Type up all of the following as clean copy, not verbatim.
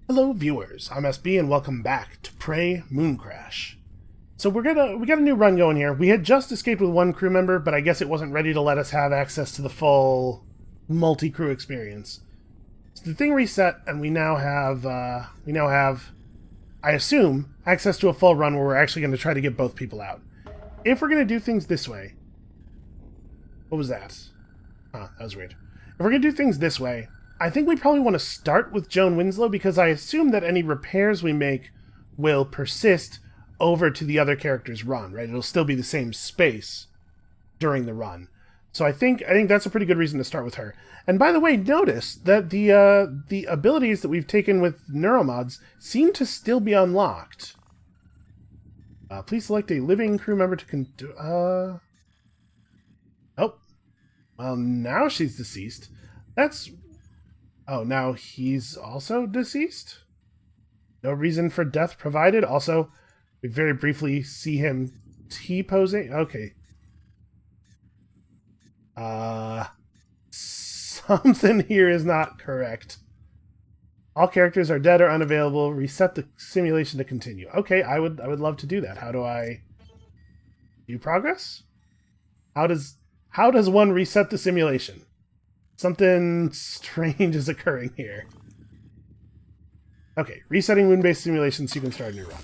Hello viewers, I'm SB and welcome back to Prey Mooncrash. So we got a new run going here. We had just escaped with one crew member, but I guess it wasn't ready to let us have access to the full multi-crew experience. So the thing reset and we now have, I assume, access to a full run where we're actually going to try to get both people out. If we're going to do things this way... What was that? Huh, that was weird. If we're going to do things this way, I think we probably want to start with Joan Winslow because I assume that any repairs we make will persist over to the other character's run, right? It'll still be the same space during the run. So I think that's a pretty good reason to start with her. And by the way, notice that the abilities that we've taken with neuromods seem to still be unlocked. Please select a living crew member to Oh. Well, now she's deceased. That's... Oh, now he's also deceased? No reason for death provided. Also, we very briefly see him T-posing. Okay. Something here is not correct. All characters are dead or unavailable. Reset the simulation to continue. Okay, I would love to do that. How do I do progress? How does one reset the simulation? Something strange is occurring here. Okay, resetting wound-based simulation so you can start a new run.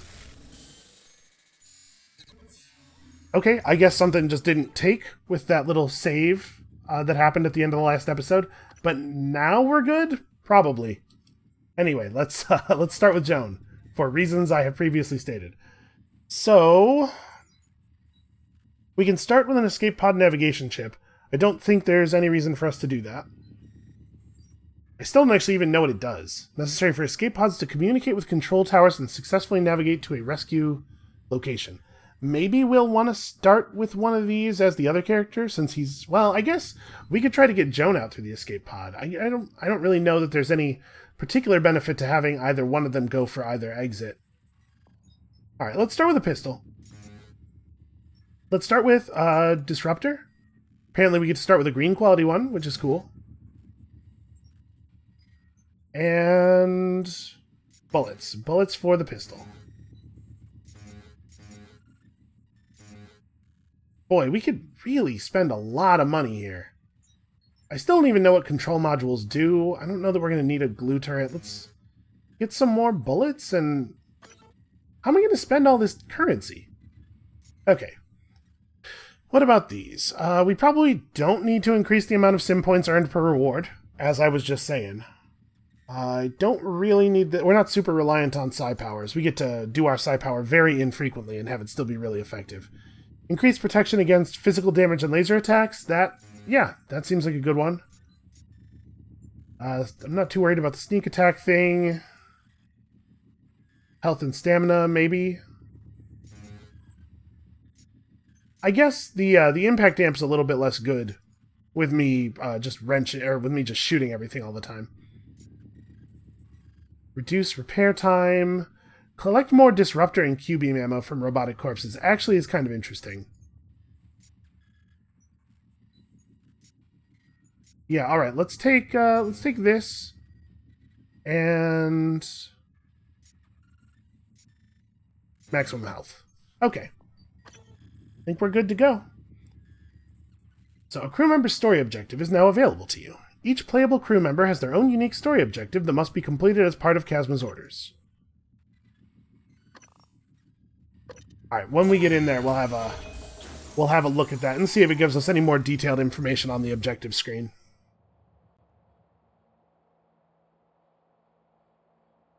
Okay, I guess something just didn't take with that little save that happened at the end of the last episode, but now we're good? Probably. Anyway, let's start with Joan, for reasons I have previously stated. So, we can start with an escape pod navigation chip. I don't think there's any reason for us to do that. I still don't actually even know what it does. Necessary for escape pods to communicate with control towers and successfully navigate to a rescue location. Maybe we'll want to start with one of these as the other character, since he's... Well, I guess we could try to get Joan out through the escape pod. I don't really know that there's any particular benefit to having either one of them go for either exit. Alright, let's start with a pistol. Let's start with Disruptor. Apparently we get to start with a green quality one, which is cool. And bullets. Bullets for the pistol. Boy, we could really spend a lot of money here. I still don't even know what control modules do. I don't know that we're going to need a glue turret. Let's get some more bullets and... How am I going to spend all this currency? Okay. What about these? We probably don't need to increase the amount of sim points earned per reward, as I was just saying. I don't really need that. We're not super reliant on psi powers. We get to do our psi power very infrequently and have it still be really effective. Increased protection against physical damage and laser attacks. That seems like a good one. I'm not too worried about the sneak attack thing. Health and stamina, maybe. I guess the impact amp's a little bit less good with me just shooting everything all the time. Reduce repair time. Collect more disruptor and Q-beam ammo from robotic corpses. Actually is kind of interesting. Yeah, alright, let's take this and maximum health. Okay. I think we're good to go. So a crew member's story objective is now available to you. Each playable crew member has their own unique story objective that must be completed as part of Chasma's orders. Alright, when we get in there, we'll have a look at that and see if it gives us any more detailed information on the objective screen.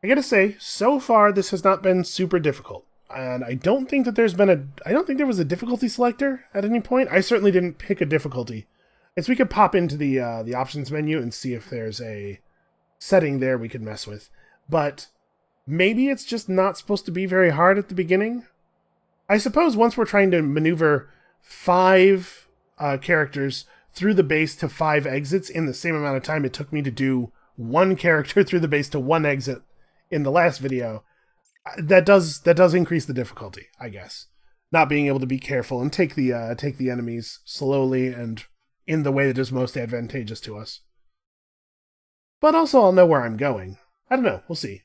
I gotta say, so far this has not been super difficult. And I don't think that I don't think there was a difficulty selector at any point. I certainly didn't pick a difficulty. So we could pop into the options menu and see if there's a setting there we could mess with. But maybe it's just not supposed to be very hard at the beginning. I suppose once we're trying to maneuver 5 characters through the base to 5 exits in the same amount of time it took me to do 1 character through the base to 1 exit in the last video, that does increase the difficulty, I guess. Not being able to be careful and take the enemies slowly and in the way that is most advantageous to us. But also I'll know where I'm going. I don't know, we'll see.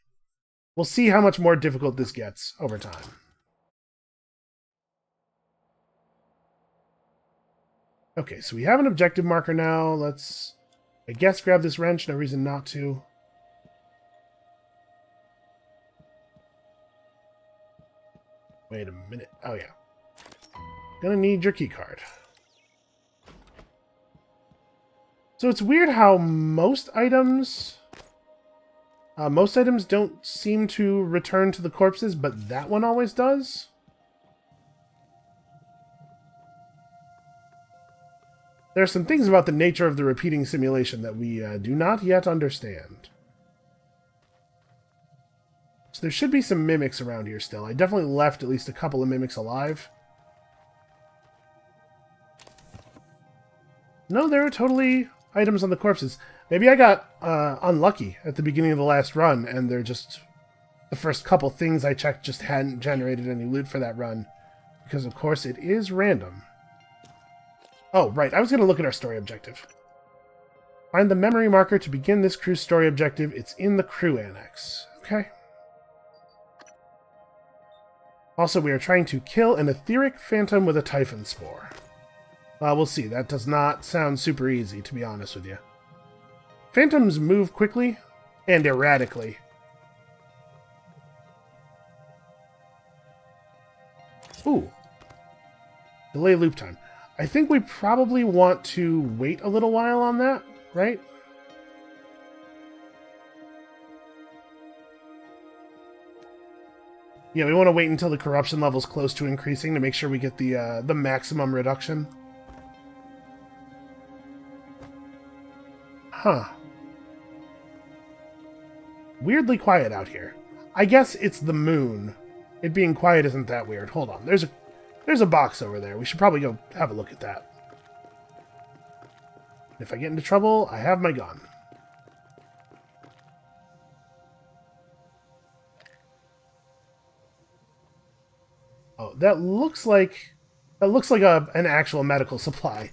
We'll see how much more difficult this gets over time. Okay, so we have an objective marker now. Let's, I guess, grab this wrench. No reason not to. Wait a minute. Oh, yeah. Gonna need your keycard. So it's weird how most items don't seem to return to the corpses, but that one always does. There are some things about the nature of the repeating simulation that we do not yet understand. So there should be some mimics around here still. I definitely left at least a couple of mimics alive. No, there are totally items on the corpses. Maybe I got unlucky at the beginning of the last run, and they're just... the first couple things I checked just hadn't generated any loot for that run. Because, of course, it is random. Oh, right. I was going to look at our story objective. Find the memory marker to begin this crew's story objective. It's in the crew annex. Okay. Also, we are trying to kill an etheric phantom with a typhon spore. We'll see. That does not sound super easy, to be honest with you. Phantoms move quickly and erratically. Ooh. Delay loop time. I think we probably want to wait a little while on that, right? Yeah, we want to wait until the corruption level's close to increasing to make sure we get the maximum reduction. Huh. Weirdly quiet out here. I guess it's the moon. It being quiet isn't that weird. Hold on. There's a box over there. We should probably go have a look at that. If I get into trouble, I have my gun. Oh, that looks like an actual medical supply.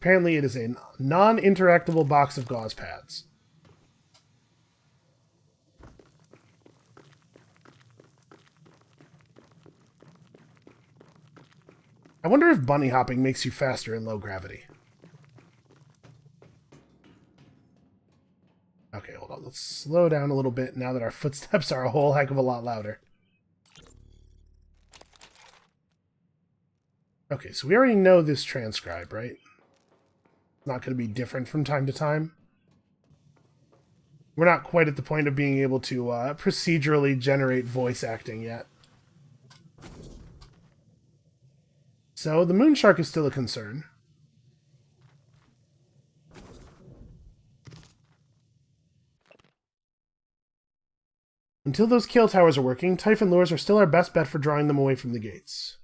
Apparently it is a non-interactable box of gauze pads. I wonder if bunny hopping makes you faster in low gravity. Okay, hold on. Let's slow down a little bit now that our footsteps are a whole heck of a lot louder. Okay, so we already know this transcribe, right? Not going to be different from time to time. We're not quite at the point of being able to procedurally generate voice acting yet. So the moon shark is still a concern. Until those kill towers are working, Typhon lures are still our best bet for drawing them away from the gates.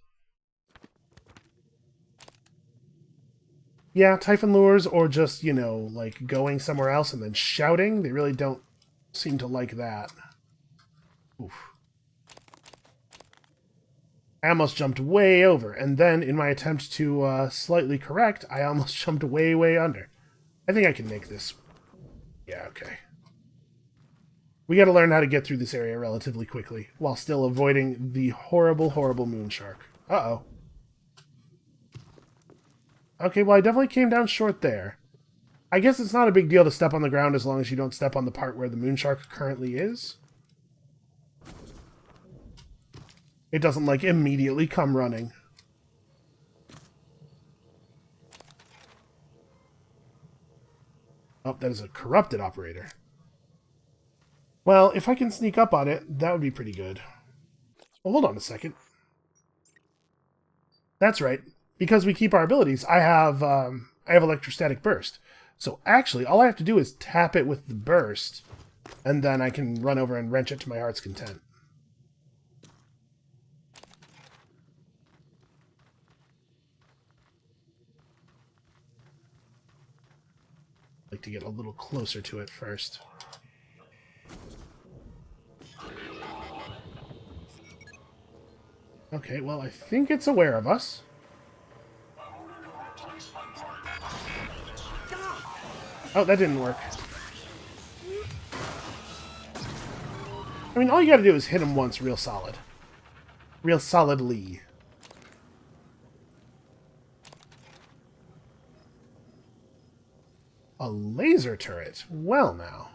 Yeah, Typhon lures, or just, you know, like going somewhere else and then shouting. They really don't seem to like that. Oof. I almost jumped way over, and then in my attempt to slightly correct, I almost jumped way, way under. I think I can make this. Yeah, okay. We gotta learn how to get through this area relatively quickly, while still avoiding the horrible, horrible moon shark. Uh-oh. Okay, well, I definitely came down short there. I guess it's not a big deal to step on the ground as long as you don't step on the part where the moon shark currently is. It doesn't, like, immediately come running. Oh, that is a corrupted operator. Well, if I can sneak up on it, that would be pretty good. Well, hold on a second. That's right. Because we keep our abilities, I have electrostatic burst. So actually, all I have to do is tap it with the burst, and then I can run over and wrench it to my heart's content. I'd like to get a little closer to it first. Okay, well, I think it's aware of us. Oh, that didn't work. I mean, all you gotta do is hit him once real solid. Real solidly. A laser turret. Well, now.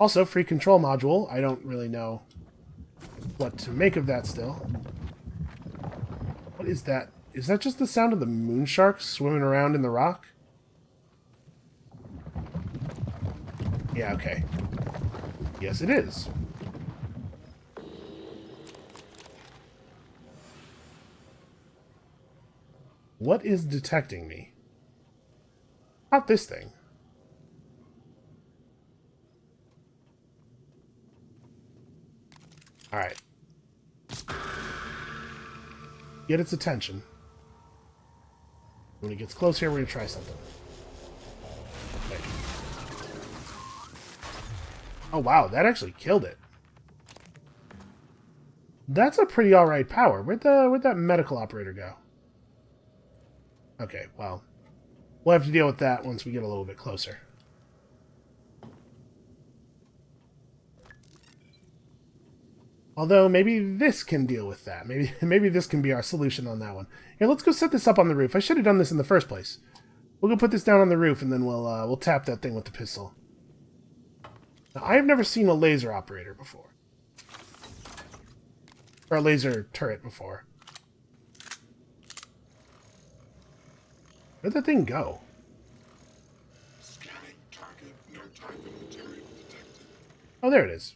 Also, free control module. I don't really know what to make of that still. What is that? Is that just the sound of the moon sharks swimming around in the rock? Yeah, okay. Yes, it is. What is detecting me? Not this thing. Alright. Get its attention. When it gets close here, we're going to try something. Okay. Oh, wow. That actually killed it. That's a pretty alright power. Where'd that medical operator go? Okay, well. We'll have to deal with that once we get a little bit closer. Although, maybe this can deal with that. Maybe this can be our solution on that one. Here, let's go set this up on the roof. I should have done this in the first place. We'll go put this down on the roof, and then we'll tap that thing with the pistol. Now, I have never seen a laser operator before. Or a laser turret before. Where'd that thing go? Scanning target, no target material detected. Oh, there it is.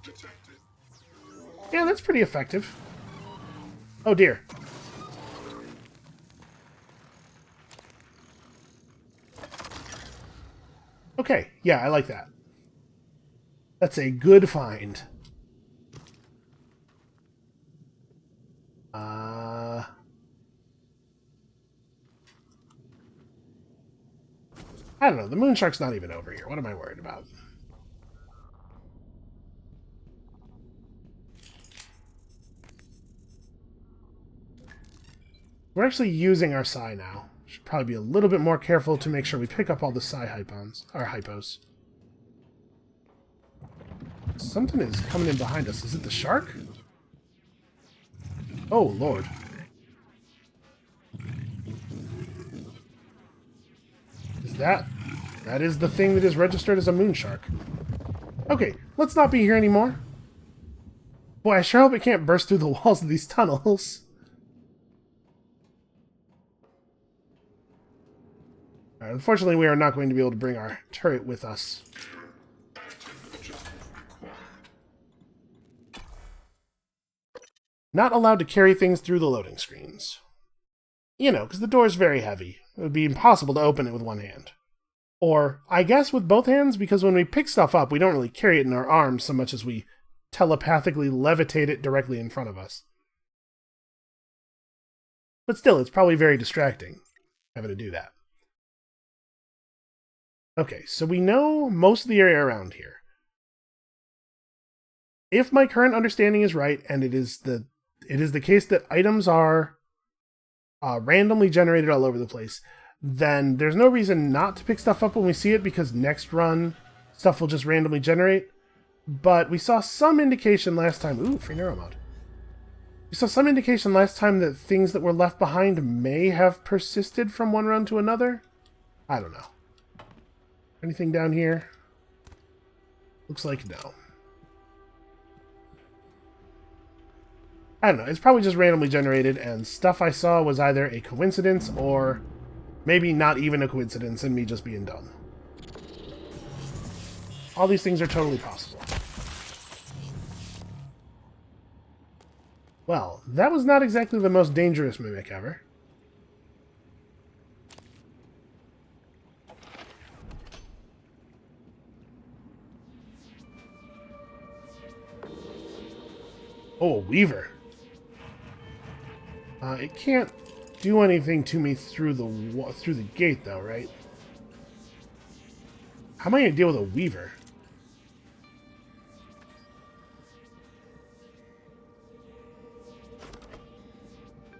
Detected. Yeah, that's pretty effective. Oh dear. Okay, yeah, I like that. That's a good find. I don't know, the moon shark's not even over here. What am I worried about? We're actually using our psi now. Should probably be a little bit more careful to make sure we pick up all the psi hypos. Something is coming in behind us. Is it the shark? Oh, Lord. Is that? That is the thing that is registered as a moon shark. Okay, let's not be here anymore. Boy, I sure hope it can't burst through the walls of these tunnels. Right, unfortunately, we are not going to be able to bring our turret with us. Not allowed to carry things through the loading screens. You know, because the door is very heavy. It would be impossible to open it with one hand. Or, I guess with both hands, because when we pick stuff up, we don't really carry it in our arms so much as we telepathically levitate it directly in front of us. But still, it's probably very distracting having to do that. Okay, so we know most of the area around here. If my current understanding is right, and it is the case that items are randomly generated all over the place, then there's no reason not to pick stuff up when we see it, because next run, stuff will just randomly generate. But we saw some indication last time... Ooh, free neuromod. We saw some indication last time that things that were left behind may have persisted from one run to another. I don't know. Anything down here? Looks like no. I don't know. It's probably just randomly generated, and stuff I saw was either a coincidence or maybe not even a coincidence and me just being dumb. All these things are totally possible. Well, that was not exactly the most dangerous mimic ever. Oh, a weaver. It can't do anything to me through the gate, though, right? How am I going to deal with a weaver?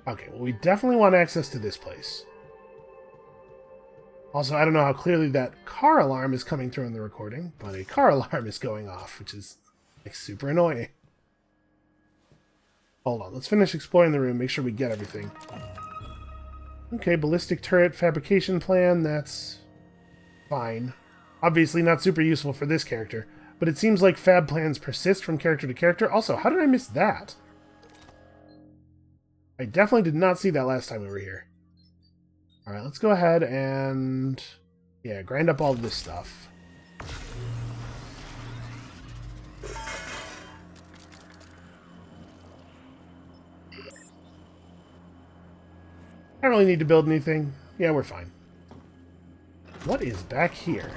Okay, well, we definitely want access to this place. Also, I don't know how clearly that car alarm is coming through in the recording, but a car alarm is going off, which is like super annoying. Hold on, let's finish exploring the room, make sure we get everything. Okay, ballistic turret fabrication plan, that's fine. Obviously not super useful for this character, but it seems like fab plans persist from character to character. Also, how did I miss that? I definitely did not see that last time we were here. Alright, let's go ahead and... yeah, grind up all of this stuff. I don't really need to build anything. Yeah, we're fine. What is back here?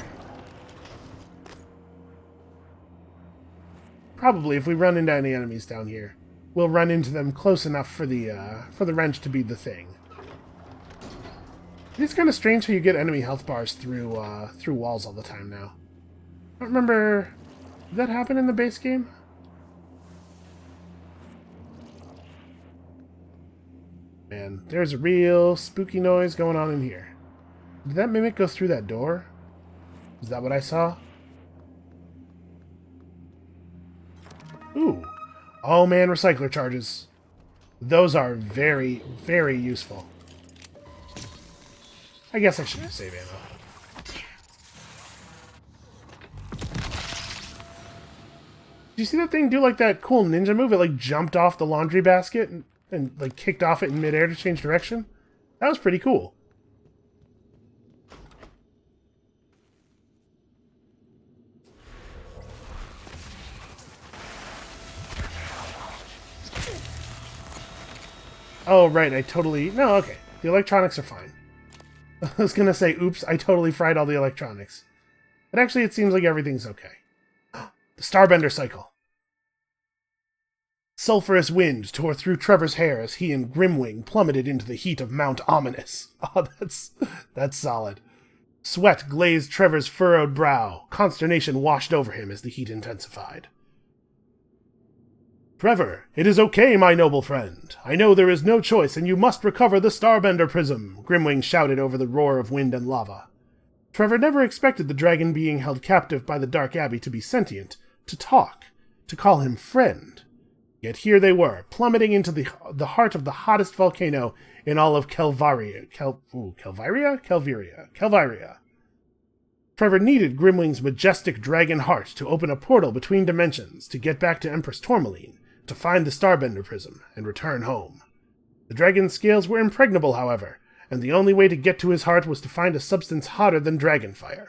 Probably, if we run into any enemies down here, we'll run into them close enough for the wrench to be the thing. It's kind of strange how you get enemy health bars through walls all the time now. I don't remember... did that happen in the base game? Man, there's a real spooky noise going on in here. Did that mimic go through that door? Is that what I saw? Ooh. Oh man, recycler charges. Those are very, very useful. I guess I should use save ammo. Did you see that thing do like that cool ninja move? It like jumped off the laundry basket and like kicked off it in midair to change direction? That was pretty cool. Oh, right, I totally... no, okay. The electronics are fine. I was gonna say, oops, I totally fried all the electronics. But actually, it seems like everything's okay. The Starbender cycle. Sulphurous wind tore through Trevor's hair as he and Grimwing plummeted into the heat of Mount Ominous. Oh, that's solid. Sweat glazed Trevor's furrowed brow. Consternation washed over him as the heat intensified. Trevor, it is okay, my noble friend. I know there is no choice, and you must recover the Starbender prism, Grimwing shouted over the roar of wind and lava. Trevor never expected the dragon being held captive by the Dark Abbey to be sentient, to talk, to call him friend. Yet here they were, plummeting into the heart of the hottest volcano in all of Kelvaria. Kelvaria. Trevor needed Grimwing's majestic dragon heart to open a portal between dimensions, to get back to Empress Tourmaline, to find the Starbender prism, and return home. The dragon's scales were impregnable, however, and the only way to get to his heart was to find a substance hotter than dragonfire.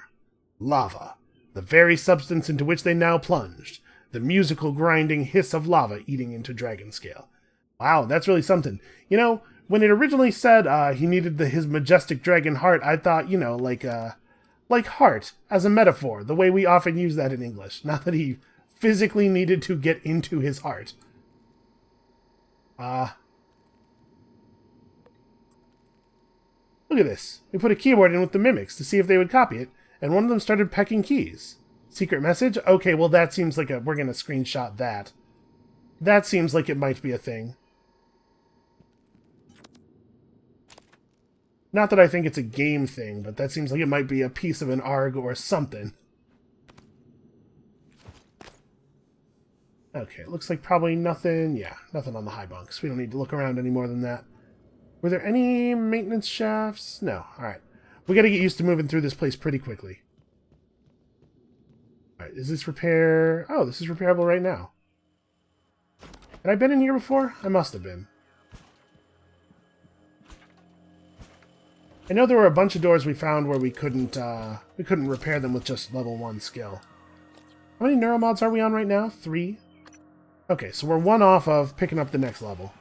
Lava. The very substance into which they now plunged. The musical grinding hiss of lava eating into dragon scale. Wow, that's really something. You know, when it originally said he needed his majestic dragon heart, I thought, you know, like heart, as a metaphor, the way we often use that in English. Not that he physically needed to get into his heart. Look at this. We put a keyboard in with the mimics to see if they would copy it, and one of them started pecking keys. Secret message? Okay, well that seems like we're gonna screenshot that. That seems like it might be a thing. Not that I think it's a game thing, but that seems like it might be a piece of an ARG or something. Okay, looks like probably nothing. Yeah, nothing on the high bunks. We don't need to look around any more than that. Were there any maintenance shafts? No. Alright. We gotta get used to moving through this place pretty quickly. Alright, is this repair... oh, this is repairable right now. Had I been in here before? I must have been. I know there were a bunch of doors we found where we couldn't repair them with just level 1 skill. How many neuromods are we on right now? 3? Okay, so we're 1 off of picking up the next level.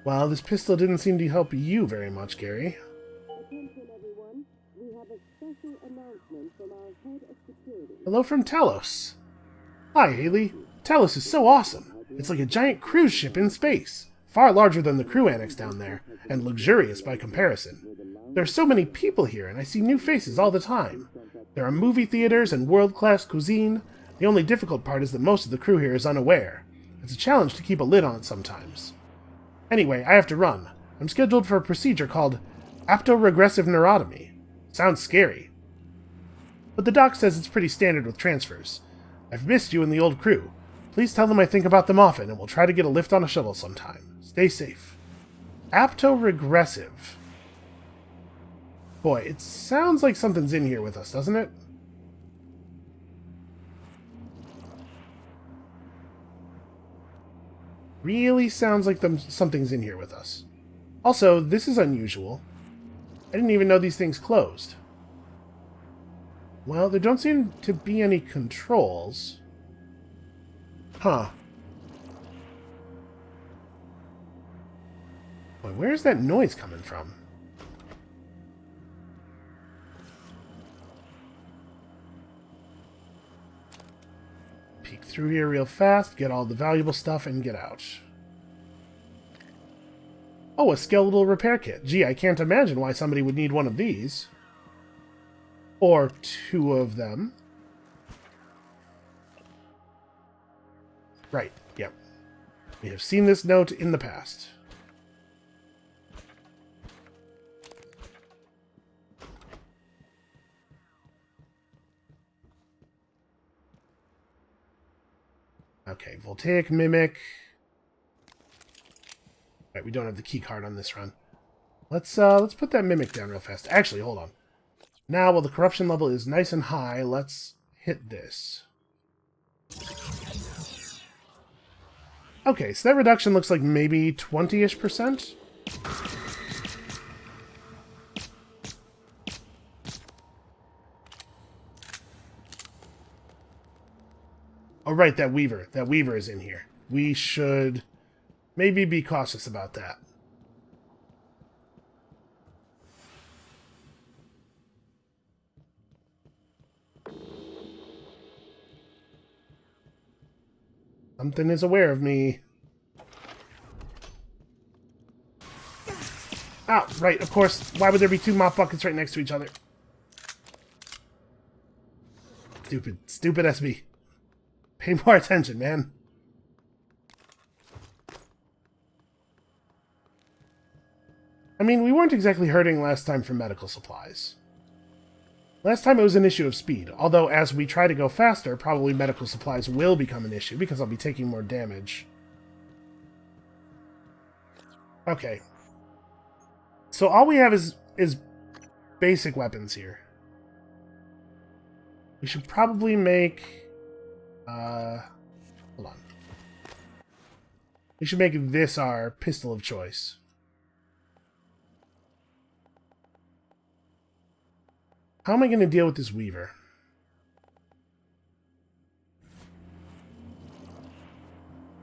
Well, this pistol didn't seem to help you very much, Gary. Attention everyone, we have a special announcement from our head of security. Hello from Talos. Hi, Haley. Talos is so awesome. It's like a giant cruise ship in space. Far larger than the crew annex down there, and luxurious by comparison. There are so many people here, and I see new faces all the time. There are movie theaters and world-class cuisine. The only difficult part is that most of the crew here is unaware. It's a challenge to keep a lid on it sometimes. Anyway, I have to run. I'm scheduled for a procedure called aptoregressive neurotomy. Sounds scary. But the doc says it's pretty standard with transfers. I've missed you and the old crew. Please tell them I think about them often, and we'll try to get a lift on a shuttle sometime. Stay safe. Aptoregressive. Boy, it sounds like something's in here with us, doesn't it? Really sounds like something's in here with us. Also, this is unusual. I didn't even know these things closed. Well, there don't seem to be any controls. Huh. Boy, where's that noise coming from? Peek through here real fast, get all the valuable stuff, and get out. Oh, a skeletal repair kit. Gee, I can't imagine why somebody would need one of these. Or two of them. Right, yep. We have seen this note in the past. Okay, Voltaic Mimic. Right, we don't have the key card on this run. Let's put that Mimic down real fast. Actually, hold on. Now, while the corruption level is nice and high, let's hit this. Okay, so that reduction looks like maybe 20-ish%. Oh, right, that Weaver. That Weaver is in here. We should maybe be cautious about that. Something is aware of me. Ah, right, of course. Why would there be two mop buckets right next to each other? Stupid SB. Pay more attention, man. I mean, we weren't exactly hurting last time for medical supplies. Last time it was an issue of speed, although as we try to go faster, probably medical supplies will become an issue because I'll be taking more damage. Okay. So all we have is basic weapons here. We should probably make... hold on. We should make this our pistol of choice. How am I going to deal with this Weaver?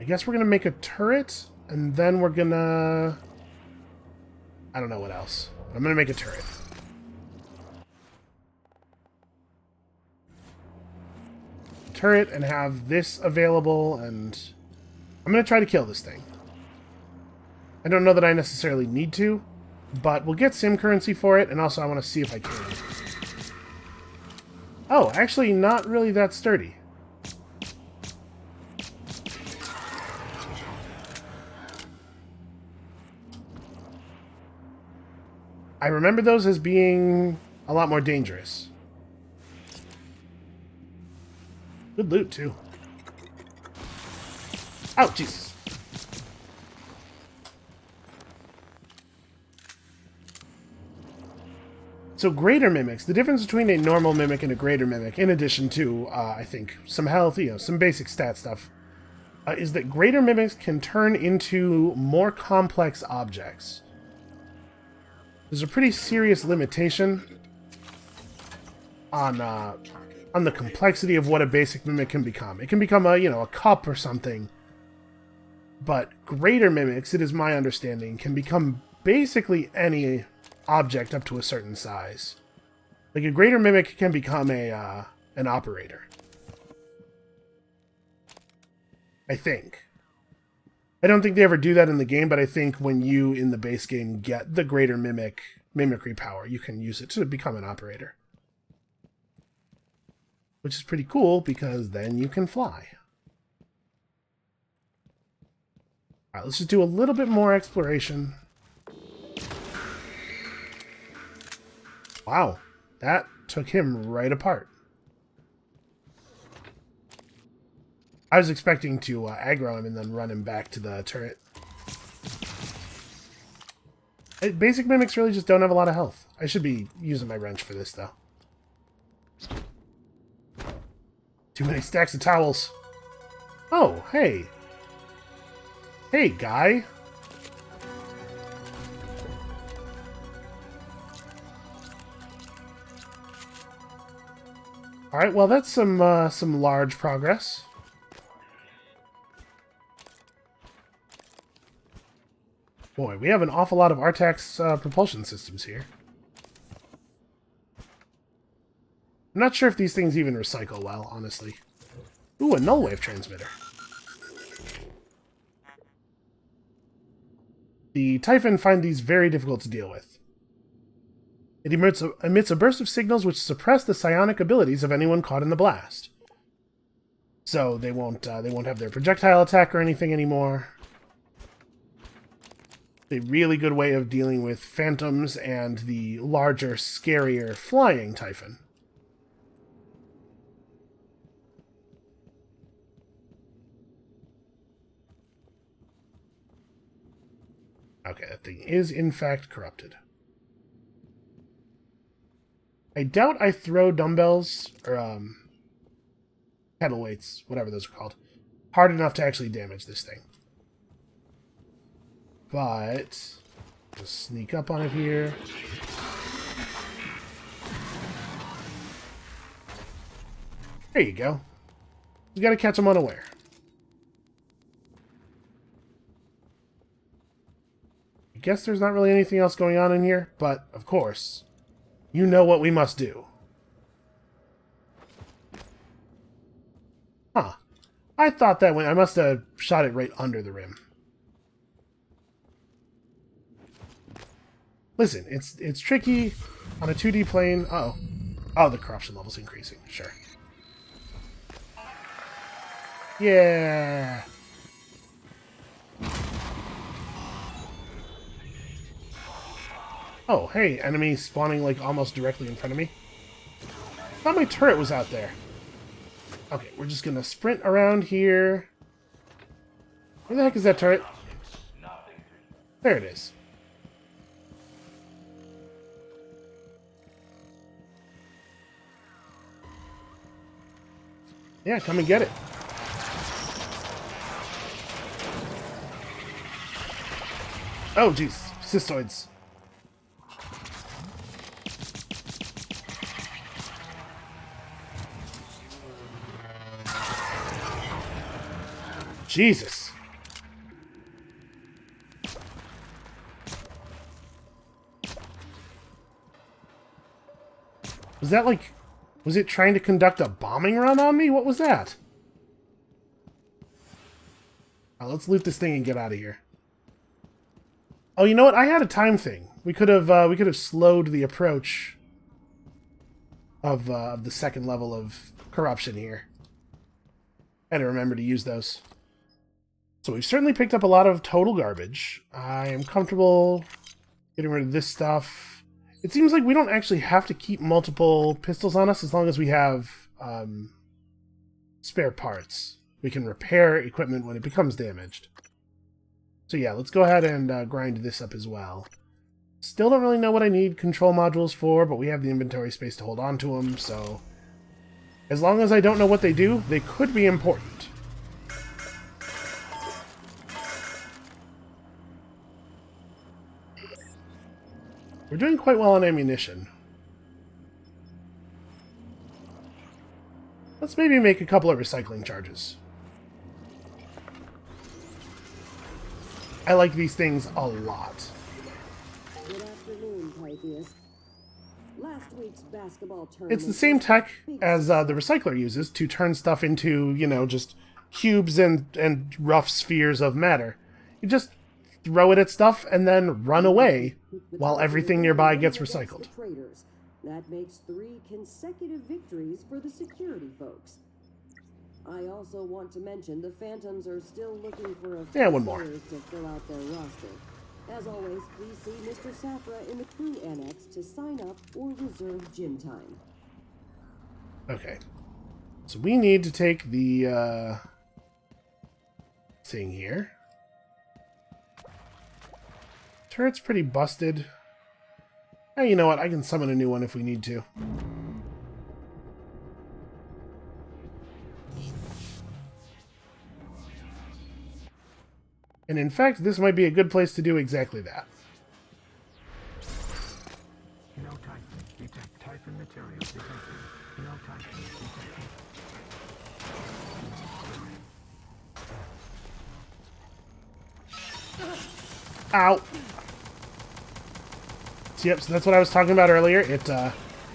I guess we're going to make a turret, and then we're going to... I don't know what else. I'm going to make a turret. Turret and have this available, and I'm going to try to kill this thing. I don't know that I necessarily need to, but we'll get sim currency for it, and also I want to see if I can. Oh, actually not really that sturdy. I remember those as being a lot more dangerous. Good loot, too. Oh, Jesus. So greater mimics, the difference between a normal mimic and a greater mimic, in addition to, I think, some health, some basic stat stuff, is that greater mimics can turn into more complex objects. There's a pretty serious limitation on the complexity of what a basic mimic can become. It can become a cup or something, but greater mimics, it is my understanding, can become basically any object up to a certain size. Like a greater mimic can become an operator. I think. I don't think they ever do that in the game, but I think when you, in the base game, get the greater mimicry power, you can use it to become an operator. Which is pretty cool, because then you can fly. Alright, let's just do a little bit more exploration. Wow, that took him right apart. I was expecting to aggro him and then run him back to the turret. Basic mimics really just don't have a lot of health. I should be using my wrench for this, though. Too many stacks of towels. Oh, hey. Hey, guy. Alright, well, that's some large progress. Boy, we have an awful lot of Artax's propulsion systems here. I'm not sure if these things even recycle well, honestly. Ooh, a null wave transmitter. The Typhon find these very difficult to deal with. It emits a burst of signals which suppress the psionic abilities of anyone caught in the blast. So they won't have their projectile attack or anything anymore. A really good way of dealing with phantoms and the larger, scarier flying Typhon. Okay, that thing is in fact corrupted. I doubt I throw dumbbells, or kettle weights, whatever those are called, hard enough to actually damage this thing. But just sneak up on it here. There you go. You gotta catch them unaware. I guess there's not really anything else going on in here, but of course, you know what we must do. Huh. I thought that I must have shot it right under the rim. Listen, it's tricky on a 2D plane. Uh-oh. Oh, the corruption level's increasing. Sure. Yeah. Oh, hey, enemy spawning, like, almost directly in front of me. I thought my turret was out there. Okay, we're just gonna sprint around here. Where the heck is that turret? There it is. Yeah, come and get it. Oh, jeez. Cystoids. Jesus. Was that like... Was it trying to conduct a bombing run on me? What was that? Let's loot this thing and get out of here. Oh, you know what? I had a time thing. We could have slowed the approach of the second level of corruption here. I had to remember to use those. So we've certainly picked up a lot of total garbage. I am comfortable getting rid of this stuff. It seems like we don't actually have to keep multiple pistols on us as long as we have spare parts. We can repair equipment when it becomes damaged. So yeah, let's go ahead and grind this up as well. Still don't really know what I need control modules for, but we have the inventory space to hold on to them, so... As long as I don't know what they do, they could be important. We're doing quite well on ammunition. Let's maybe make a couple of recycling charges. I like these things a lot. Good afternoon, Pythias. Last week's basketball tournament. It's the same tech as the recycler uses to turn stuff into, you know, just cubes and rough spheres of matter. You just throw it at stuff and then run away while everything nearby gets recycled. That makes 3 consecutive victories for the security folks. I also want to mention the Phantoms are still looking for a few one more players to fill out their roster. As always, please see Mr. Safra in the crew annex to sign up or reserve gym time. Okay. So we need to take the thing here. Turret's pretty busted. Hey, you know what? I can summon a new one if we need to. And in fact, this might be a good place to do exactly that. No Typhon. Detect Typhon material detected. No Typhon detected. Ow! So, yep, so that's what I was talking about earlier. It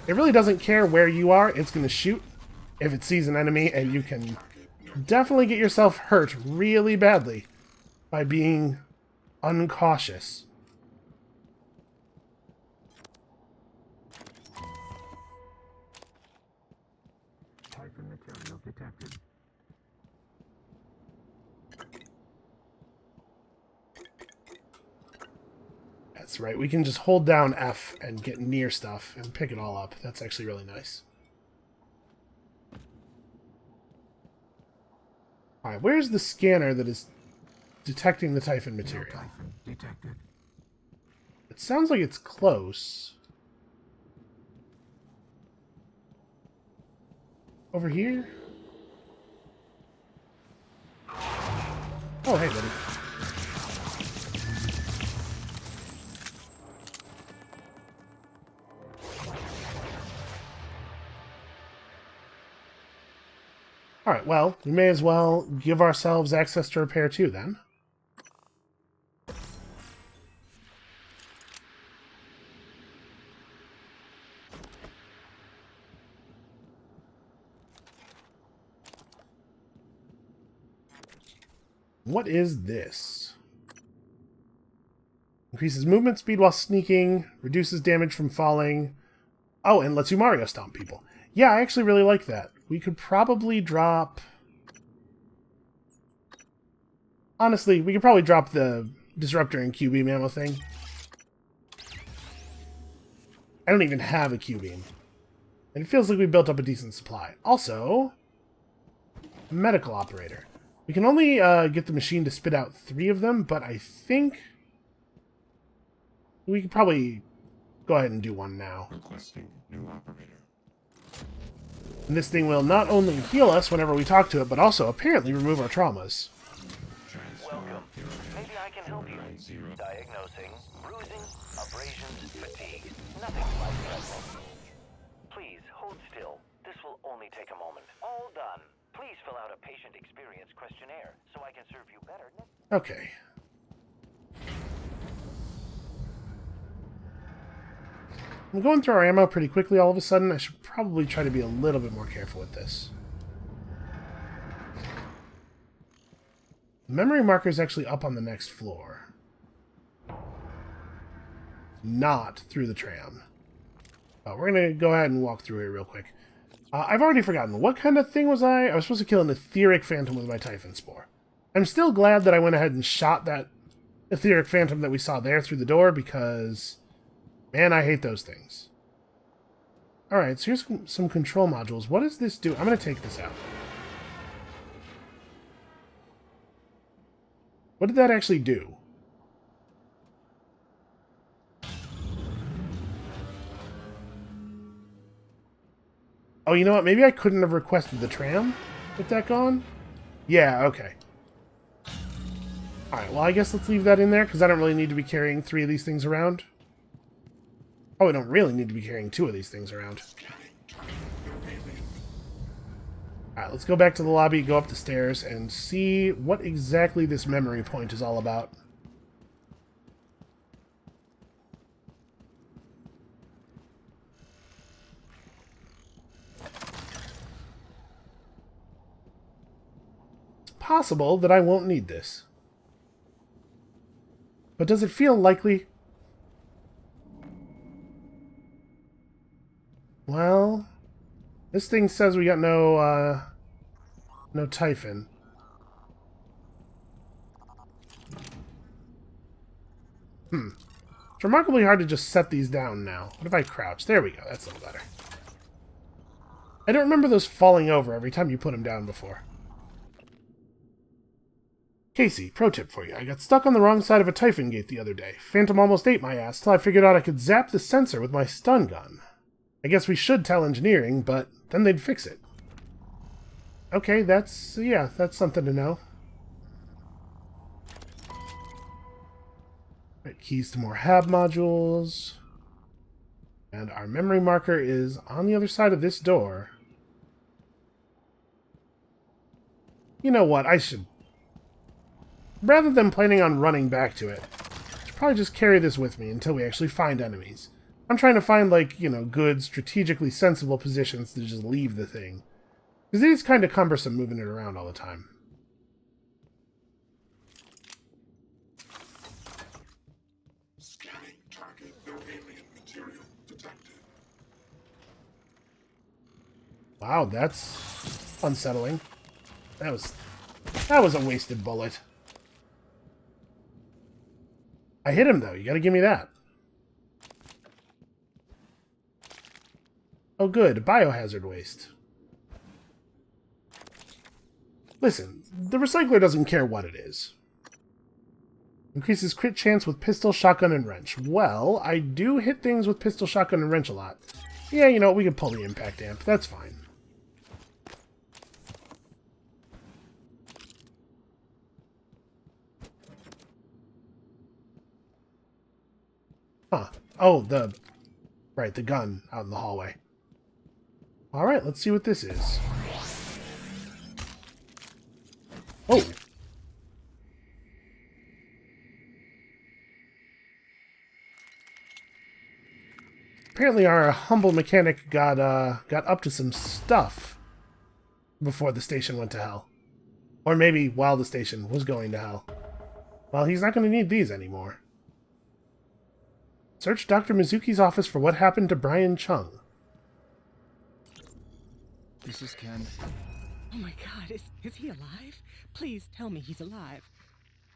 really doesn't care where you are. It's going to shoot if it sees an enemy, and you can definitely get yourself hurt really badly by being uncautious. Typhon material detected. That's right. We can just hold down F and get near stuff and pick it all up. That's actually really nice. Alright, where's the scanner that is detecting the Typhon material? No Typhon detected. It sounds like it's close. Over here? Oh, hey, buddy. Alright, well, we may as well give ourselves access to repair too, then. What is this? Increases movement speed while sneaking, reduces damage from falling. Oh, and lets you Mario stomp people. Yeah, I actually really like that. We could probably drop... Honestly, we could probably drop the Disruptor and Q-Beam ammo thing. I don't even have a Q-Beam. And it feels like we built up a decent supply. Also, Medical Operator. We can only get the machine to spit out 3 of them, but I think we could probably go ahead and do one now. Requesting new operator. And this thing will not only heal us whenever we talk to it, but also apparently remove our traumas. Welcome. Maybe I can help you. Diagnosing, bruising, abrasions, fatigue. Nothing like that. Please, hold still. This will only take a moment. All done. Please fill out a patient experience questionnaire so I can serve you better next. Okay. I'm going through our ammo pretty quickly all of a sudden. I should probably try to be a little bit more careful with this. The memory marker is actually up on the next floor. Not through the tram. We're going to go ahead and walk through here real quick. I've already forgotten. What kind of thing was I? I was supposed to kill an etheric phantom with my Typhon Spore. I'm still glad that I went ahead and shot that etheric phantom that we saw there through the door because, man, I hate those things. Alright, so here's some control modules. What does this do? I'm going to take this out. What did that actually do? Oh, you know what? Maybe I couldn't have requested the tram with that gone? Yeah, okay. Alright, well, I guess let's leave that in there, because I don't really need to be carrying 3 of these things around. Oh, I don't really need to be carrying 2 of these things around. Alright, let's go back to the lobby, go up the stairs, and see what exactly this memory point is all about. Possible that I won't need this. But does it feel likely? Well, this thing says we got no Typhon. It's remarkably hard to just set these down now. What if I crouch? There we go. That's a little better. I don't remember those falling over every time you put them down before. Casey, pro tip for you. I got stuck on the wrong side of a Typhon gate the other day. Phantom almost ate my ass till I figured out I could zap the sensor with my stun gun. I guess we should tell engineering, but then they'd fix it. Okay, that's something to know. Right, keys to more hab modules. And our memory marker is on the other side of this door. You know what? I should... Rather than planning on running back to it, I should probably just carry this with me until we actually find enemies. I'm trying to find, like, you know, good, strategically sensible positions to just leave the thing. Because it is kind of cumbersome moving it around all the time. Scanning target. No alien material detected. Wow, that's unsettling. That was a wasted bullet. I hit him, though. You gotta give me that. Oh, good. Biohazard waste. Listen, the recycler doesn't care what it is. Increases crit chance with pistol, shotgun, and wrench. Well, I do hit things with pistol, shotgun, and wrench a lot. Yeah, you know what? We can pull the impact amp. That's fine. Huh. Oh, right, the gun out in the hallway. Alright, let's see what this is. Oh! Apparently our humble mechanic got up to some stuff before the station went to hell. Or maybe while the station was going to hell. Well, he's not going to need these anymore. Search Dr. Mizuki's office for what happened to Brian Chung. This is Ken. Oh my god, is he alive? Please tell me he's alive.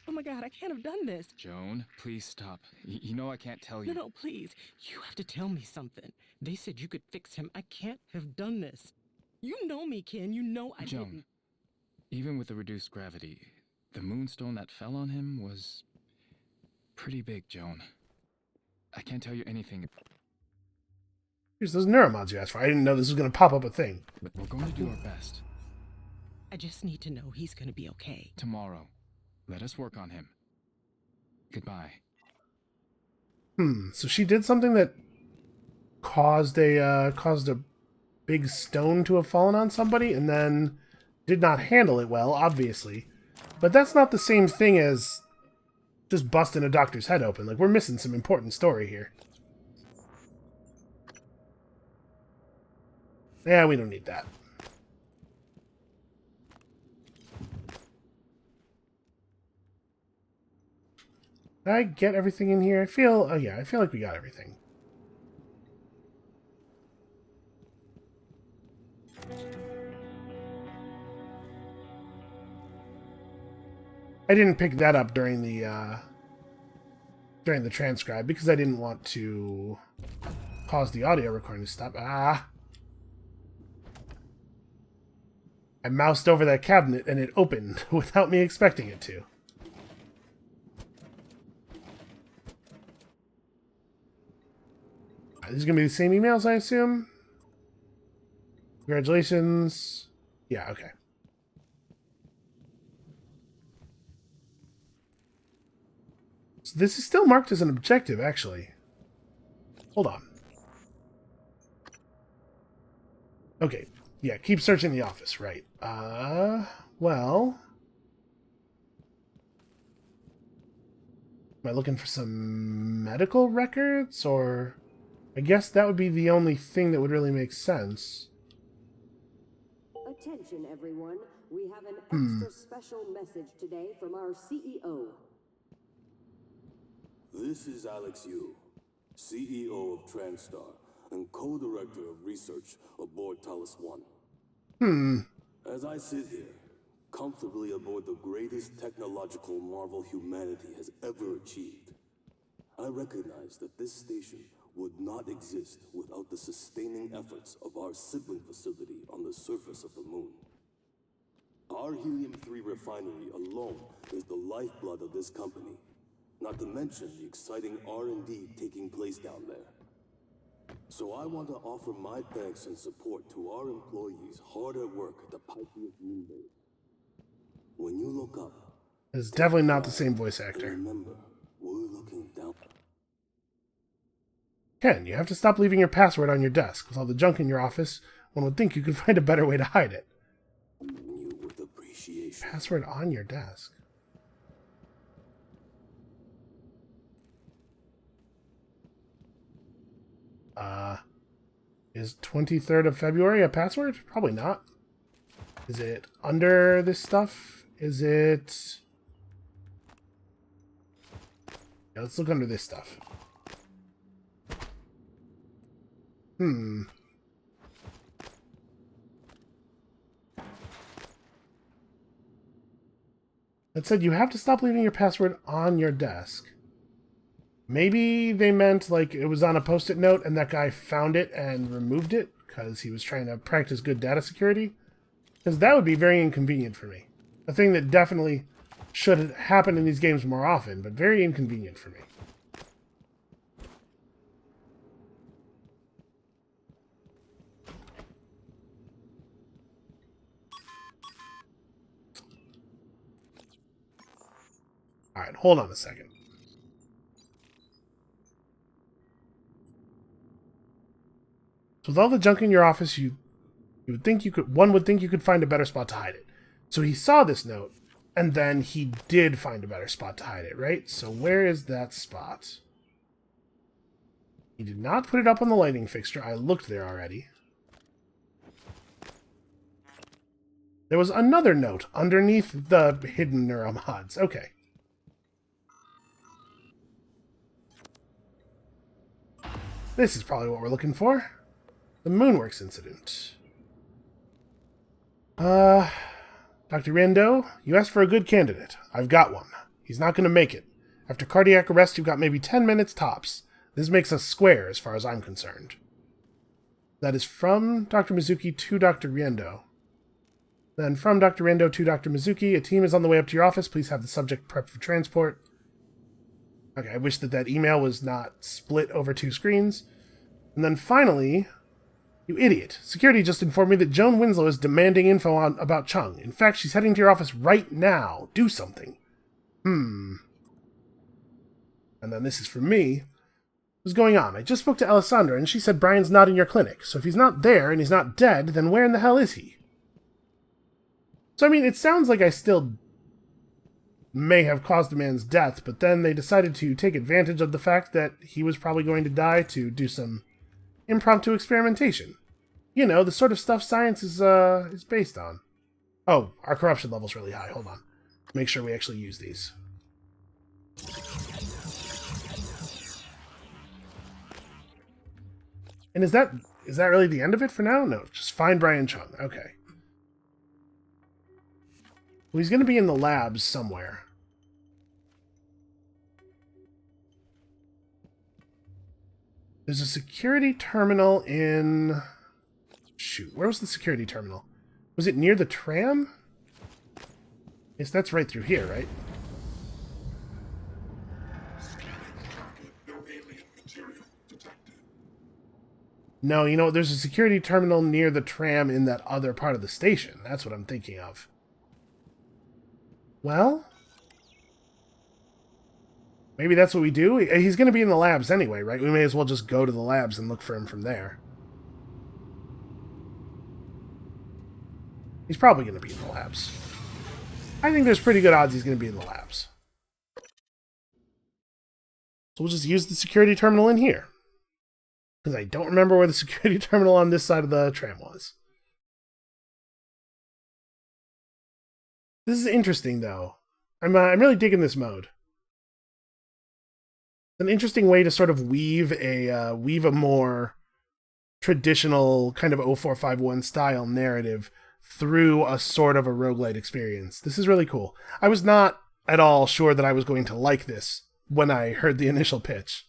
Oh my god, I can't have done this. Joan, please stop. You know I can't tell you. No, please. You have to tell me something. They said you could fix him. I can't have done this. You know me, Ken. You know I Joan, didn't. even with the reduced gravity, the moonstone that fell on him was pretty big, Joan. I can't tell you anything. Here's those neuromods you asked for. I didn't know this was going to pop up a thing. But we're going to do our best. I just need to know he's gonna be okay. Tomorrow, let us work on him. Goodbye. So she did something that caused a big stone to have fallen on somebody, and then did not handle it well, obviously. But that's not the same thing as just busting a doctor's head open. Like, we're missing some important story here. Yeah, we don't need that. Did I get everything in here? I feel like we got everything. I didn't pick that up during the transcribe because I didn't want to cause the audio recording to stop. Ah! I moused over that cabinet and it opened without me expecting it to. These are going to be the same emails, I assume? Congratulations. Yeah, okay. So this is still marked as an objective, actually. Hold on. Okay. Yeah, keep searching the office, right. Well... Am I looking for some medical records, or... I guess that would be the only thing that would really make sense. Attention, everyone. We have an extra special message today from our CEO. This is Alex Yu, CEO of TranStar and co-director of research aboard Talos 1. As I sit here, comfortably aboard the greatest technological marvel humanity has ever achieved, I recognize that this station would not exist without the sustaining efforts of our sibling facility on the surface of the moon. Our helium-3 refinery alone is the lifeblood of this company, not to mention the exciting R&D taking place down there. So I want to offer my thanks and support to our employees hard at work at the Pythia's moon base. When you look up, It's definitely not the same voice and actor. remember, we're looking down. Ken, you have to stop leaving your password on your desk. With all the junk in your office, one would think you could find a better way to hide it. You with appreciation. Password on your desk. Is 23rd of February a password? Probably not. Is it under this stuff? Is it... Yeah, let's look under this stuff. It said you have to stop leaving your password on your desk. Maybe they meant like it was on a post-it note and that guy found it and removed it because he was trying to practice good data security. Because that would be very inconvenient for me. A thing that definitely should happen in these games more often, but very inconvenient for me. Alright, hold on a second. So with all the junk in your office, one would think you could find a better spot to hide it. So he saw this note, and then he did find a better spot to hide it, right? So where is that spot? He did not put it up on the lighting fixture. I looked there already. There was another note underneath the hidden neuromods. Okay. This is probably what we're looking for. The Moonworks incident. Dr. Rando, you asked for a good candidate. I've got one. He's not going to make it. After cardiac arrest, you've got maybe 10 minutes tops. This makes us square as far as I'm concerned. That is from Dr. Mizuki to Dr. Riendo. Then from Dr. Riendo to Dr. Mizuki, a team is on the way up to your office. Please have the subject prepped for transport. Okay, I wish that email was not split over 2 screens. And then finally, you idiot. Security just informed me that Joan Winslow is demanding info about Chung. In fact, she's heading to your office right now. Do something. And then this is for me. What's going on? I just spoke to Alessandra, and she said Brian's not in your clinic. So if he's not there and he's not dead, then where in the hell is he? So, I mean, it sounds like I still may have caused the man's death, but then they decided to take advantage of the fact that he was probably going to die to do some impromptu experimentation. You know, the sort of stuff science is based on. Oh, our corruption level's really high. Hold on. Make sure we actually use these. And is that really the end of it for now? No, just find Brian Chung. Okay. Well, he's going to be in the labs somewhere. There's a security terminal in... Shoot, where was the security terminal? Was it near the tram? Yes, that's right through here, right? No alien material detected. No, you know, there's a security terminal near the tram in that other part of the station. That's what I'm thinking of. Well, maybe that's what we do. He's going to be in the labs anyway, right? We may as well just go to the labs and look for him from there. He's probably going to be in the labs. I think there's pretty good odds he's going to be in the labs. So we'll just use the security terminal in here. Because I don't remember where the security terminal on this side of the tram was. This is interesting, though. I'm really digging this mode. It's an interesting way to sort of weave a more traditional kind of 0451 style narrative through a sort of a roguelite experience. This is really cool. I was not at all sure that I was going to like this when I heard the initial pitch.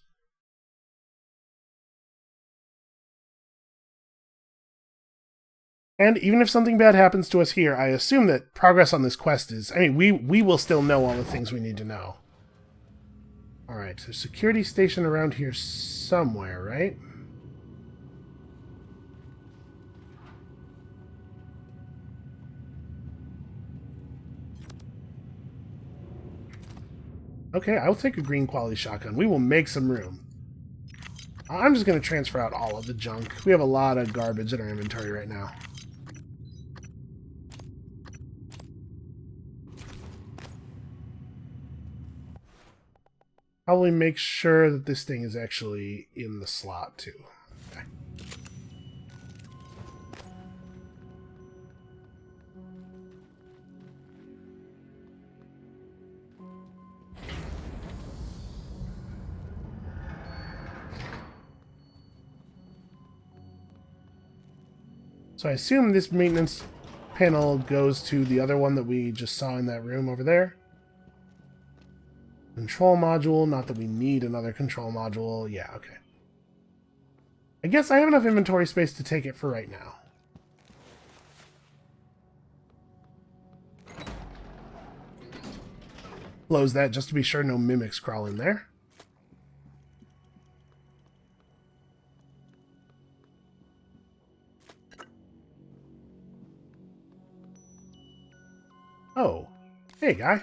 And even if something bad happens to us here, I assume that progress on this quest is... I mean, we will still know all the things we need to know. Alright, so security station around here somewhere, right? Okay, I'll take a green quality shotgun. We will make some room. I'm just going to transfer out all of the junk. We have a lot of garbage in our inventory right now. Probably make sure that this thing is actually in the slot, too. Okay. So I assume this maintenance panel goes to the other one that we just saw in that room over there. Control module, not that we need another control module. Yeah, okay. I guess I have enough inventory space to take it for right now. Close that just to be sure no mimics crawl in there. Oh, hey guy.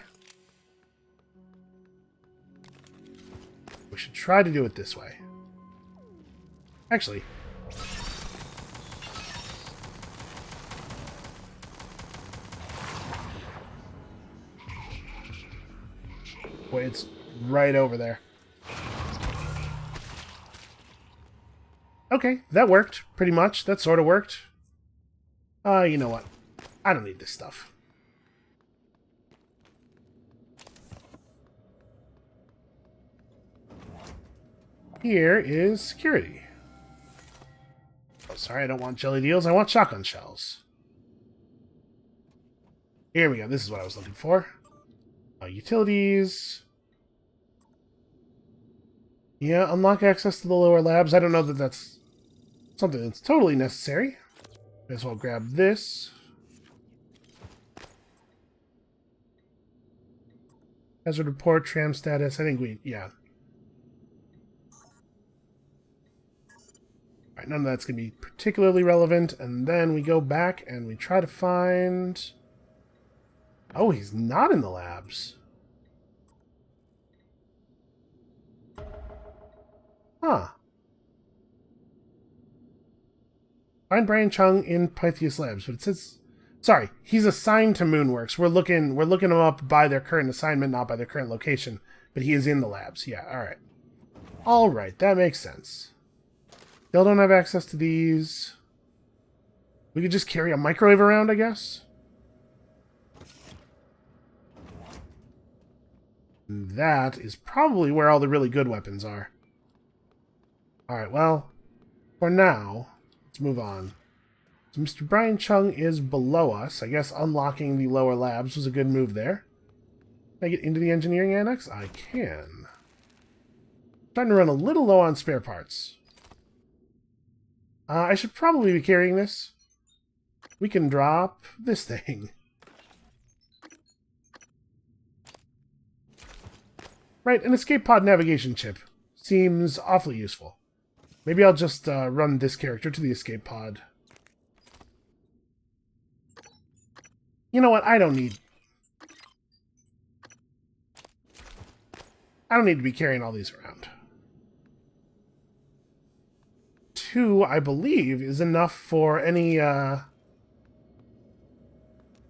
We should try to do it this way. Actually. Boy, it's right over there. Okay, that worked, pretty much. That sort of worked. You know what? I don't need this stuff. Here is security. Oh, sorry, I don't want jelly deals. I want shotgun shells. Here we go. This is what I was looking for. Utilities. Yeah, unlock access to the lower labs. I don't know that that's something that's totally necessary. May as well grab this. Hazard report, tram status. I think we... yeah. Alright, none of that's going to be particularly relevant. And then we go back and we try to find... oh, he's not in the labs. Huh. Find Brian Chung in Pythias Labs, but it says... sorry, he's assigned to Moonworks. We're looking him up by their current assignment, not by their current location. But he is in the labs. Yeah, alright. Alright, that makes sense. Still don't have access to these. We could just carry a microwave around, I guess. And that is probably where all the really good weapons are. Alright, well, for now, let's move on. So Mr. Brian Chung is below us. I guess unlocking the lower labs was a good move there. Can I get into the engineering annex? I can. Starting to run a little low on spare parts. I should probably be carrying this. We can drop this thing. Right, an escape pod navigation chip. Seems awfully useful. Maybe I'll just run this character to the escape pod. You know what? I don't need to be carrying all these around. 2, I believe, is enough for any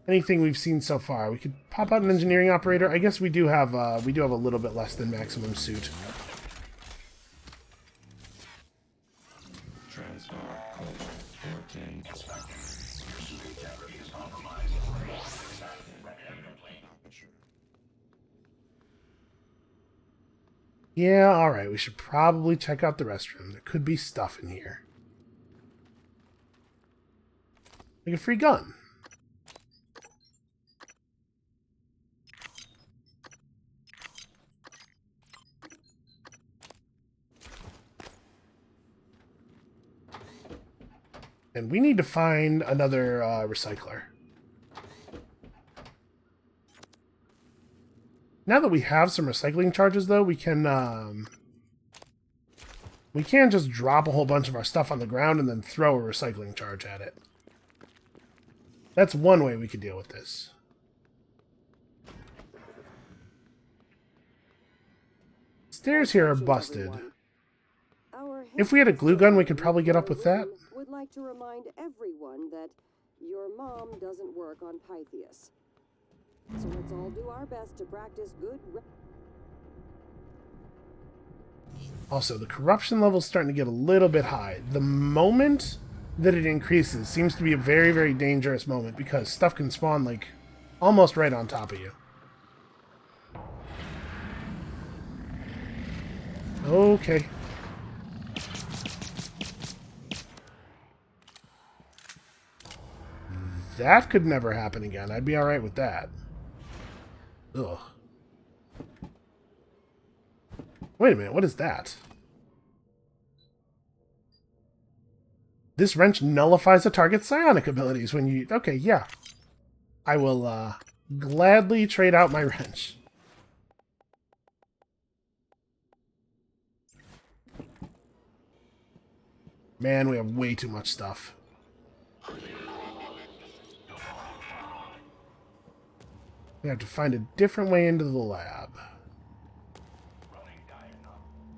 anything we've seen so far. We could pop out an engineering operator. I guess we do have a little bit less than maximum suit. Transfer code 14. Yeah, alright, we should probably check out the restroom. There could be stuff in here. Like a free gun. And we need to find another recycler. Now that we have some recycling charges, though, we can just drop a whole bunch of our stuff on the ground and then throw a recycling charge at it. That's one way we could deal with this. Stairs here are busted. If we had a glue gun, we could probably get up with that. Would like to remind everyone that your mom doesn't work on Pythias. So let's all do our best to practice good. Also, the corruption level's starting to get a little bit high. The moment that it increases seems to be a very, very dangerous moment because stuff can spawn, like, almost right on top of you. Okay. That could never happen again. I'd be alright with that. Ugh. Wait a minute, what is that? This wrench nullifies a target's psionic abilities when you... Okay, yeah. I will, gladly trade out my wrench. Man, we have way too much stuff. We have to find a different way into the lab.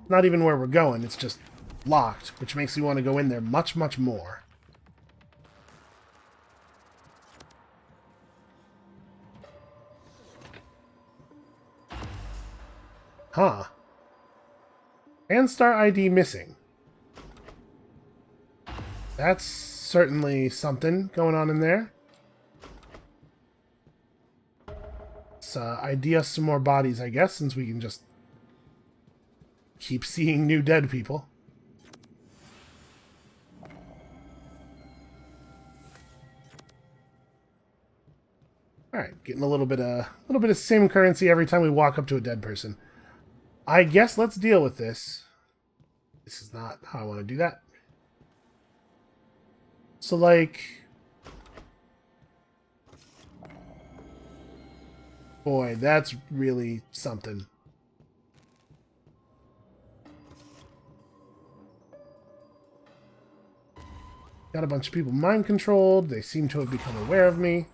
Not even where we're going, it's just locked, which makes me want to go in there much, much more. Huh. Anstar ID missing. That's certainly something going on in there. Let's ID us some more bodies, I guess, since we can just keep seeing new dead people. Alright, getting a little bit of sim currency every time we walk up to a dead person. I guess let's deal with this. This is not how I want to do that. So, like... Boy, that's really something. Got a bunch of people mind-controlled. They seem to have become aware of me.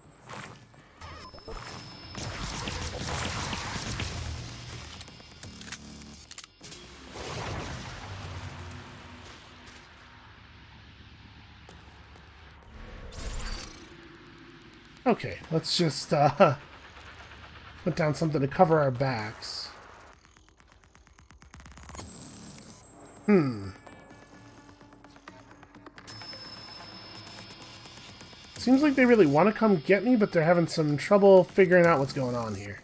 Okay, let's just put down something to cover our backs. Seems like they really want to come get me, but they're having some trouble figuring out what's going on here.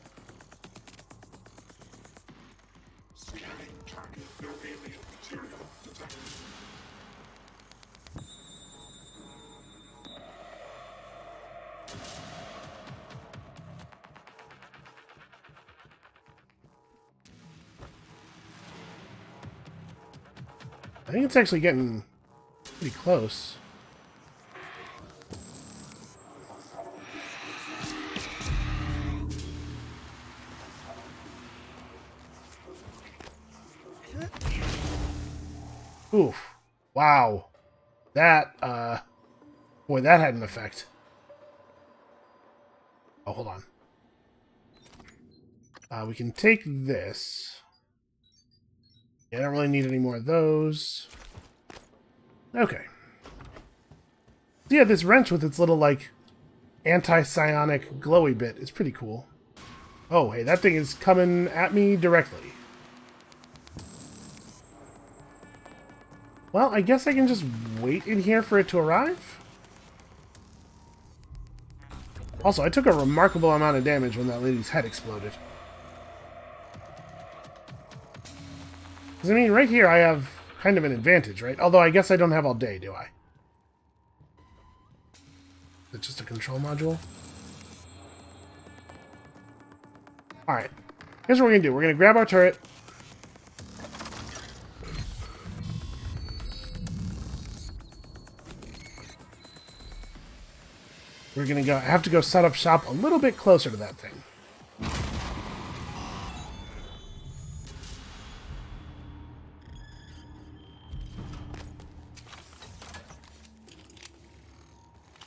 I think it's actually getting pretty close. Oof. Wow. That, boy, that had an effect. Oh, hold on. We can take this. Yeah, I don't really need any more of those. Okay. So yeah, this wrench with its little, like, anti-psionic glowy bit is pretty cool. Oh, hey, that thing is coming at me directly. Well, I guess I can just wait in here for it to arrive? Also, I took a remarkable amount of damage when that lady's head exploded. Because, I mean, right here I have kind of an advantage, right? Although I guess I don't have all day, do I? Is it just a control module? Alright. Here's what we're going to do. We're going to grab our turret. We're gonna go. I have to go set up shop a little bit closer to that thing.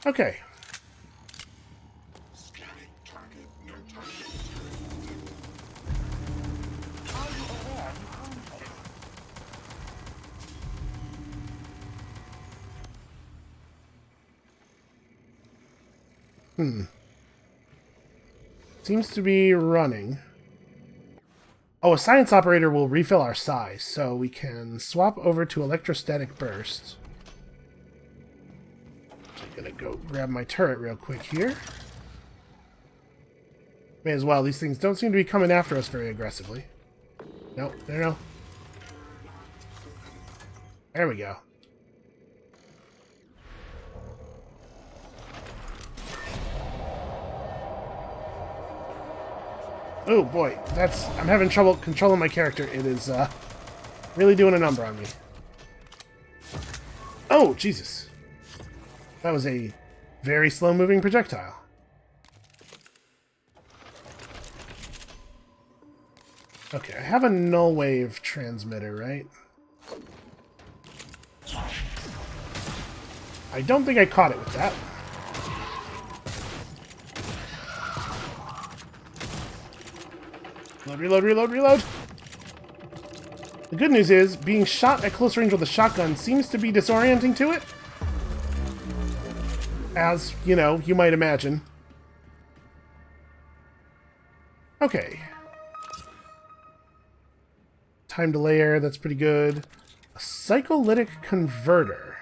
Okay. Seems to be running. Oh, a science operator will refill our size, so we can swap over to electrostatic burst. I'm gonna go grab my turret real quick here. May as well. These things don't seem to be coming after us very aggressively. Nope, no. There we go. Oh boy, I'm having trouble controlling my character. It is really doing a number on me. Oh, Jesus. That was a very slow-moving projectile. Okay, I have a null wave transmitter, right? I don't think I caught it with that. Reload. The good news is, being shot at close range with a shotgun seems to be disorienting to it. As, you know, you might imagine. Okay. Time delay error, that's pretty good. A cyclolytic converter.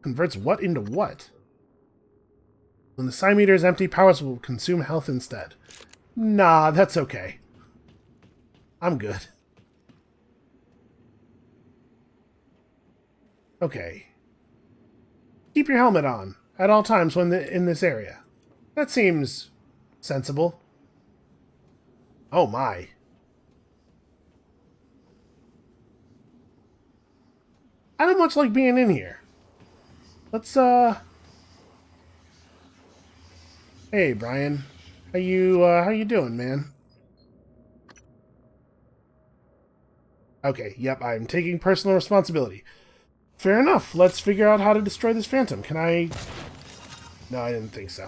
Converts what into what? When the psi meter is empty, powers will consume health instead. Nah, that's okay. I'm good. Okay. Keep your helmet on at all times when in this area. That seems sensible. Oh my. I don't much like being in here. Let's, Hey, Brian. How you doing, man? Okay, yep, I'm taking personal responsibility. Fair enough. Let's figure out how to destroy this phantom. Can I... No, I didn't think so.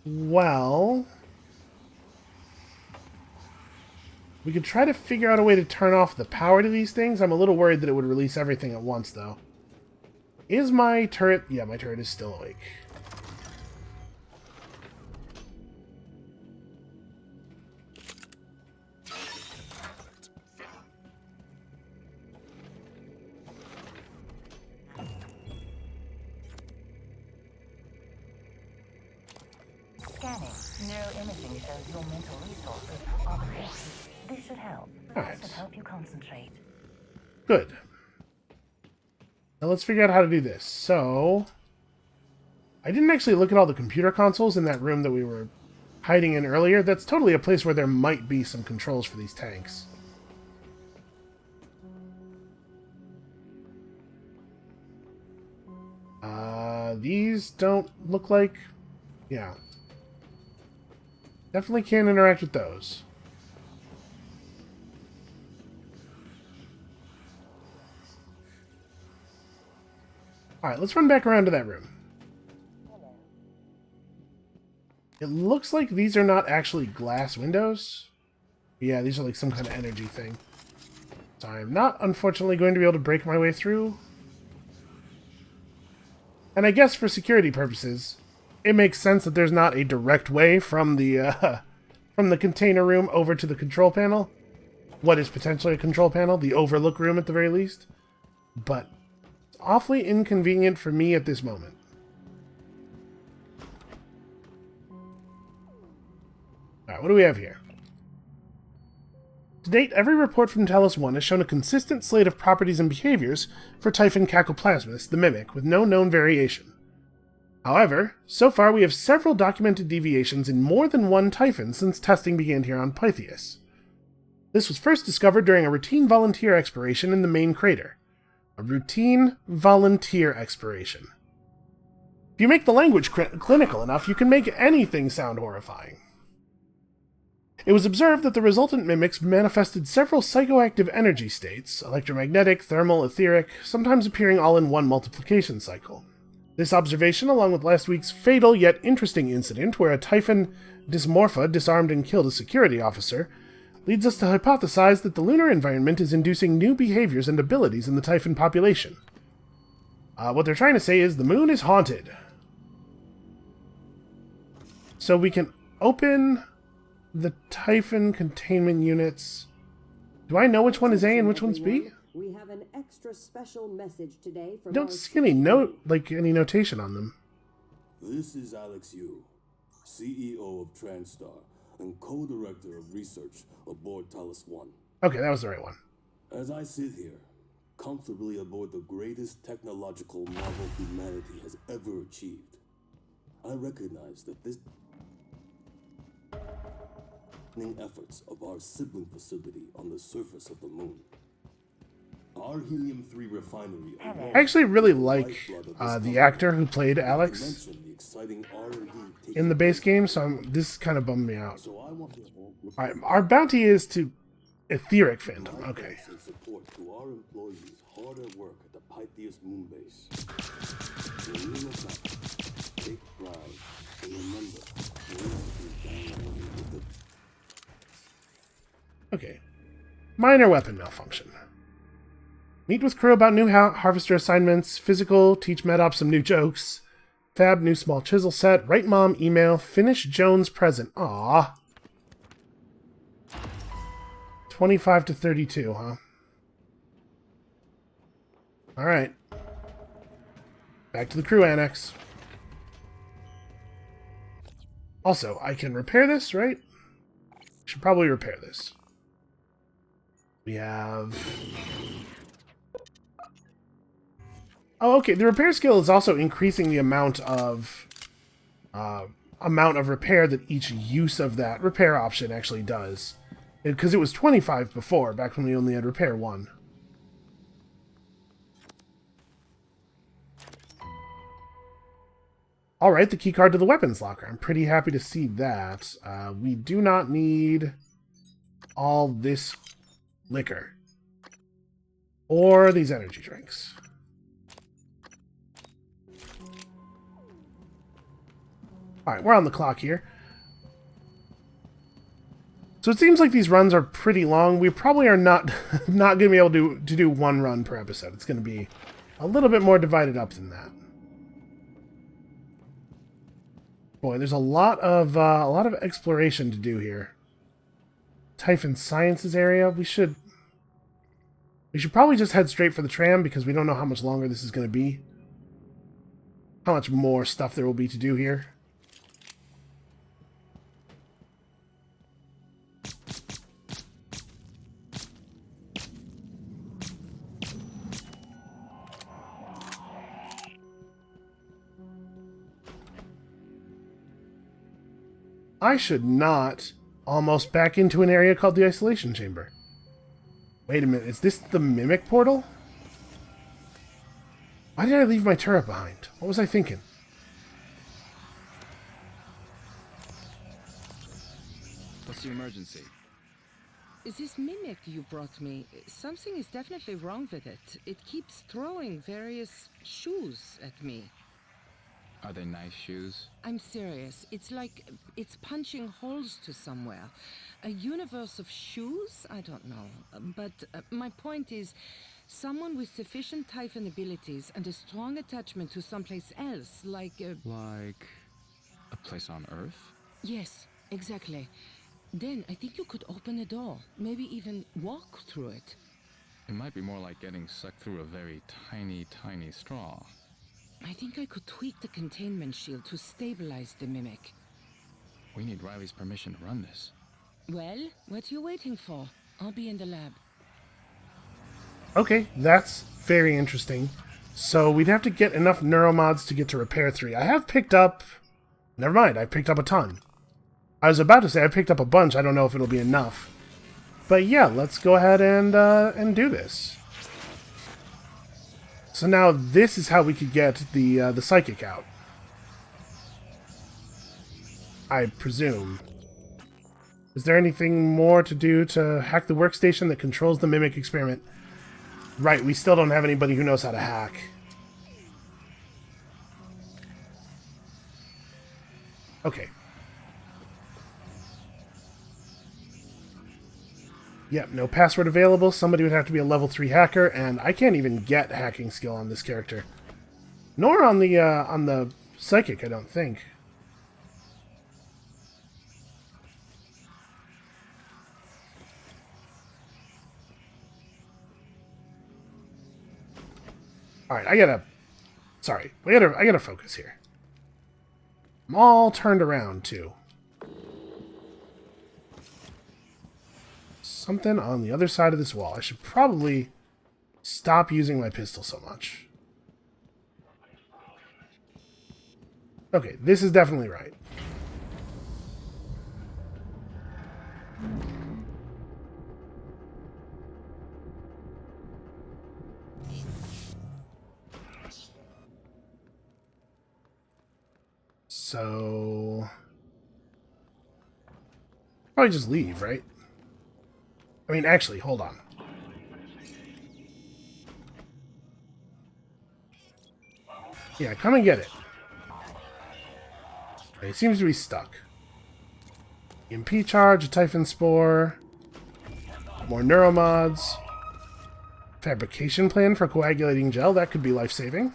Well... we could try to figure out a way to turn off the power to these things. I'm a little worried that it would release everything at once, though. Is my turret... Yeah, my turret is still awake. Scanning. Neuroimaging shows your mental resources are depleted. This should help. Alright. This should help you concentrate. Good. Now let's figure out how to do this. So, I didn't actually look at all the computer consoles in that room that we were hiding in earlier. That's totally a place where there might be some controls for these tanks. These don't look like... Yeah. Definitely can't interact with those. Alright, let's run back around to that room. It looks like these are not actually glass windows. Yeah, these are like some kind of energy thing. So I'm not, unfortunately, going to be able to break my way through. And I guess for security purposes, it makes sense that there's not a direct way from the container room over to the control panel. What is potentially a control panel, the overlook room at the very least. But it's awfully inconvenient for me at this moment. Alright, what do we have here? To date, every report from Talos 1 has shown a consistent slate of properties and behaviors for Typhon Cacoplasmus, the Mimic, with no known variation. However, so far we have several documented deviations in more than one Typhon since testing began here on Pythias. This was first discovered during a routine volunteer exploration in the main crater. A routine volunteer expiration. If you make the language clinical enough, you can make anything sound horrifying. It was observed that the resultant mimics manifested several psychoactive energy states, electromagnetic, thermal, etheric, sometimes appearing all in one multiplication cycle. This observation, along with last week's fatal yet interesting incident where a Typhon dysmorpha disarmed and killed a security officer, leads us to hypothesize that the lunar environment is inducing new behaviors and abilities in the Typhon population. What they're trying to say is the moon is haunted. So we can open the Typhon containment units. Do I know which one is A and which one's B? We have an extra special message today from Don't see any any notation on them. This is Alex Yu, CEO of TranStar and co-director of research aboard Talos 1. Okay, that was the right one. As I sit here, comfortably aboard the greatest technological marvel humanity has ever achieved, I recognize that this efforts of our sibling facility on the surface of the moon. Our helium-3 refinery. I actually really like the actor who played Alex in the base game, so this kind of bummed me out. Alright, our bounty is to Etheric Phantom. Okay. Support to our employees hard at work at the Pythias moon base. When you look up, take pride, and remember, okay. Minor weapon malfunction. Meet with crew about new harvester assignments, physical, teach MedOps some new jokes, fab new small chisel set, write mom email, finish Joan's present. Aww. 25 to 32, huh? Alright. Back to the crew annex. Also, I can repair this, right? Should probably repair this. We have... Oh, okay. The repair skill is also increasing the amount of repair that each use of that repair option actually does. Because it was 25 before, back when we only had repair 1. Alright, the keycard to the weapons locker. I'm pretty happy to see that. We do not need all this liquor. Or these energy drinks. Alright, we're on the clock here. So it seems like these runs are pretty long. We probably are not going to be able to do one run per episode. It's going to be a little bit more divided up than that. Boy, there's a lot of exploration to do here. Typhon Sciences area. We should probably just head straight for the tram because we don't know how much longer this is going to be. How much more stuff there will be to do here. I should not almost back into an area called the Isolation Chamber. Wait a minute, is this the Mimic Portal? Why did I leave my turret behind? What was I thinking? What's the emergency? This mimic you brought me, something is definitely wrong with it. It keeps throwing various shoes at me. Are they nice shoes? I'm serious. It's like it's punching holes to somewhere. A universe of shoes? I don't know. But my point is, someone with sufficient Typhon abilities and a strong attachment to someplace else, like... Like a place on Earth? Yes, exactly. Then I think you could open a door. Maybe even walk through it. It might be more like getting sucked through a very tiny, tiny straw. I think I could tweak the containment shield to stabilize the mimic. We need Riley's permission to run this. Well, what are you waiting for? I'll be in the lab. Okay, that's very interesting. So we'd have to get enough neuromods to get to repair 3. I have picked up... Never mind, I picked up a ton. I was about to say I picked up a bunch. I don't know if it'll be enough. But yeah, let's go ahead and do this. So now this is how we could get the psychic out. I presume. Is there anything more to do to hack the workstation that controls the Mimic experiment? Right, we still don't have anybody who knows how to hack. Okay. Yep, no password available. Somebody would have to be a level 3 hacker, and I can't even get hacking skill on this character. Nor on the psychic, I don't think. Alright, I gotta focus here. I'm all turned around, too. Something on the other side of this wall. I should probably stop using my pistol so much. Okay, this is definitely right. So... probably just leave, right? I mean, actually, hold on. Yeah, come and get it. It seems to be stuck. EMP charge, a Typhon Spore, more neuromods, fabrication plan for coagulating gel, that could be life-saving.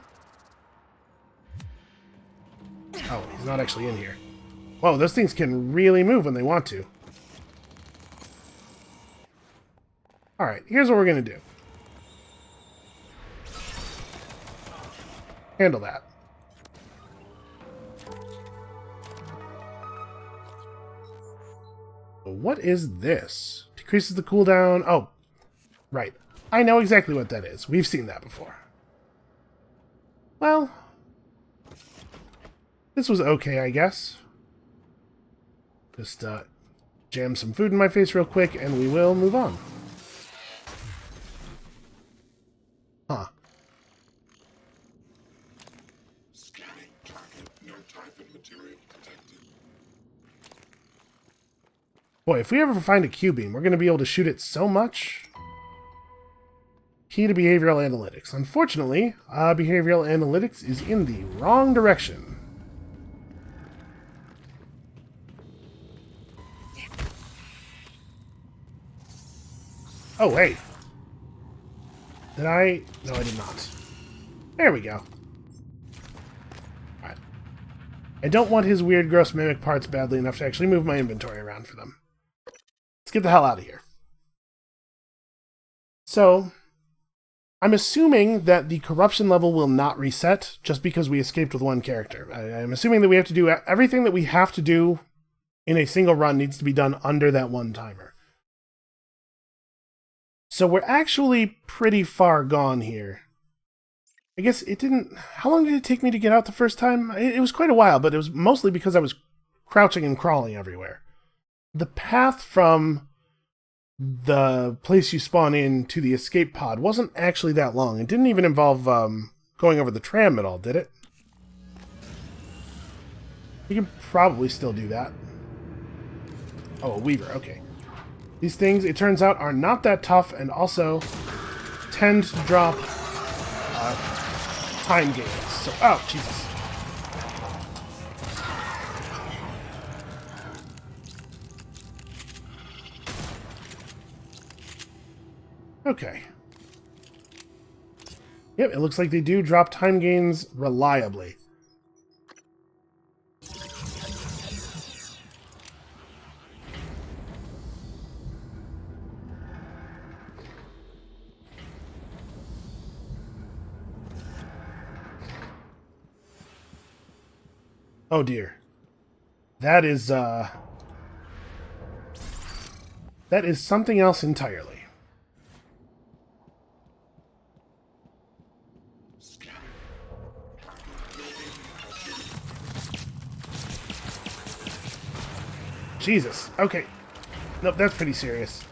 Oh, he's not actually in here. Whoa, those things can really move when they want to. Alright, here's what we're going to do. Handle that. What is this? Decreases the cooldown. Oh, right. I know exactly what that is. We've seen that before. Well, this was okay, I guess. Just jam some food in my face real quick, and we will move on. Huh. Scanning target. No Typhon material detected. Boy, if we ever find a Q-beam, we're going to be able to shoot it so much. Key to behavioral analytics. Unfortunately, behavioral analytics is in the wrong direction. Oh, hey. Did I? No, I did not. There we go. Alright. I don't want his weird, gross mimic parts badly enough to actually move my inventory around for them. Let's get the hell out of here. So, I'm assuming that the corruption level will not reset just because we escaped with one character. I'm assuming that we have to do everything that we have to do in a single run needs to be done under that one timer. So we're actually pretty far gone here. I guess it didn't... How long did it take me to get out the first time? It was quite a while, but it was mostly because I was crouching and crawling everywhere. The path from the place you spawn in to the escape pod wasn't actually that long. It didn't even involve going over the tram at all, did it? You can probably still do that. Oh, a Weaver, okay. These things, it turns out, are not that tough and also tend to drop time gains. So, oh, Jesus. Okay. Yep, it looks like they do drop time gains reliably. Oh dear. That is something else entirely. Jesus. Okay. Nope, that's pretty serious.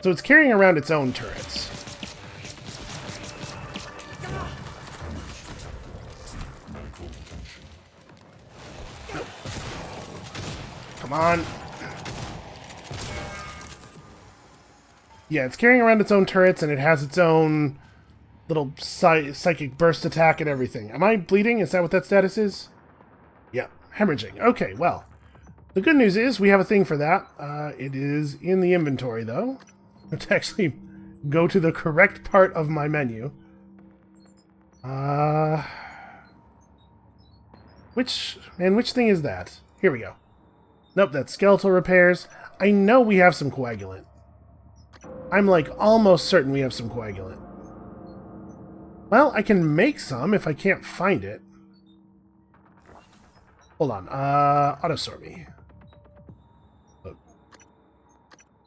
So it's carrying around its own turrets. Come on. Yeah, it's carrying around its own turrets, and it has its own little psychic burst attack and everything. Am I bleeding? Is that what that status is? Yeah, hemorrhaging. Okay, well. The good news is we have a thing for that. It is in the inventory, though. To actually go to the correct part of my menu. Which thing is that? Here we go. Nope, that's skeletal repairs. I know we have some coagulant. I'm like almost certain we have some coagulant. Well, I can make some if I can't find it. Hold on, auto-sort me.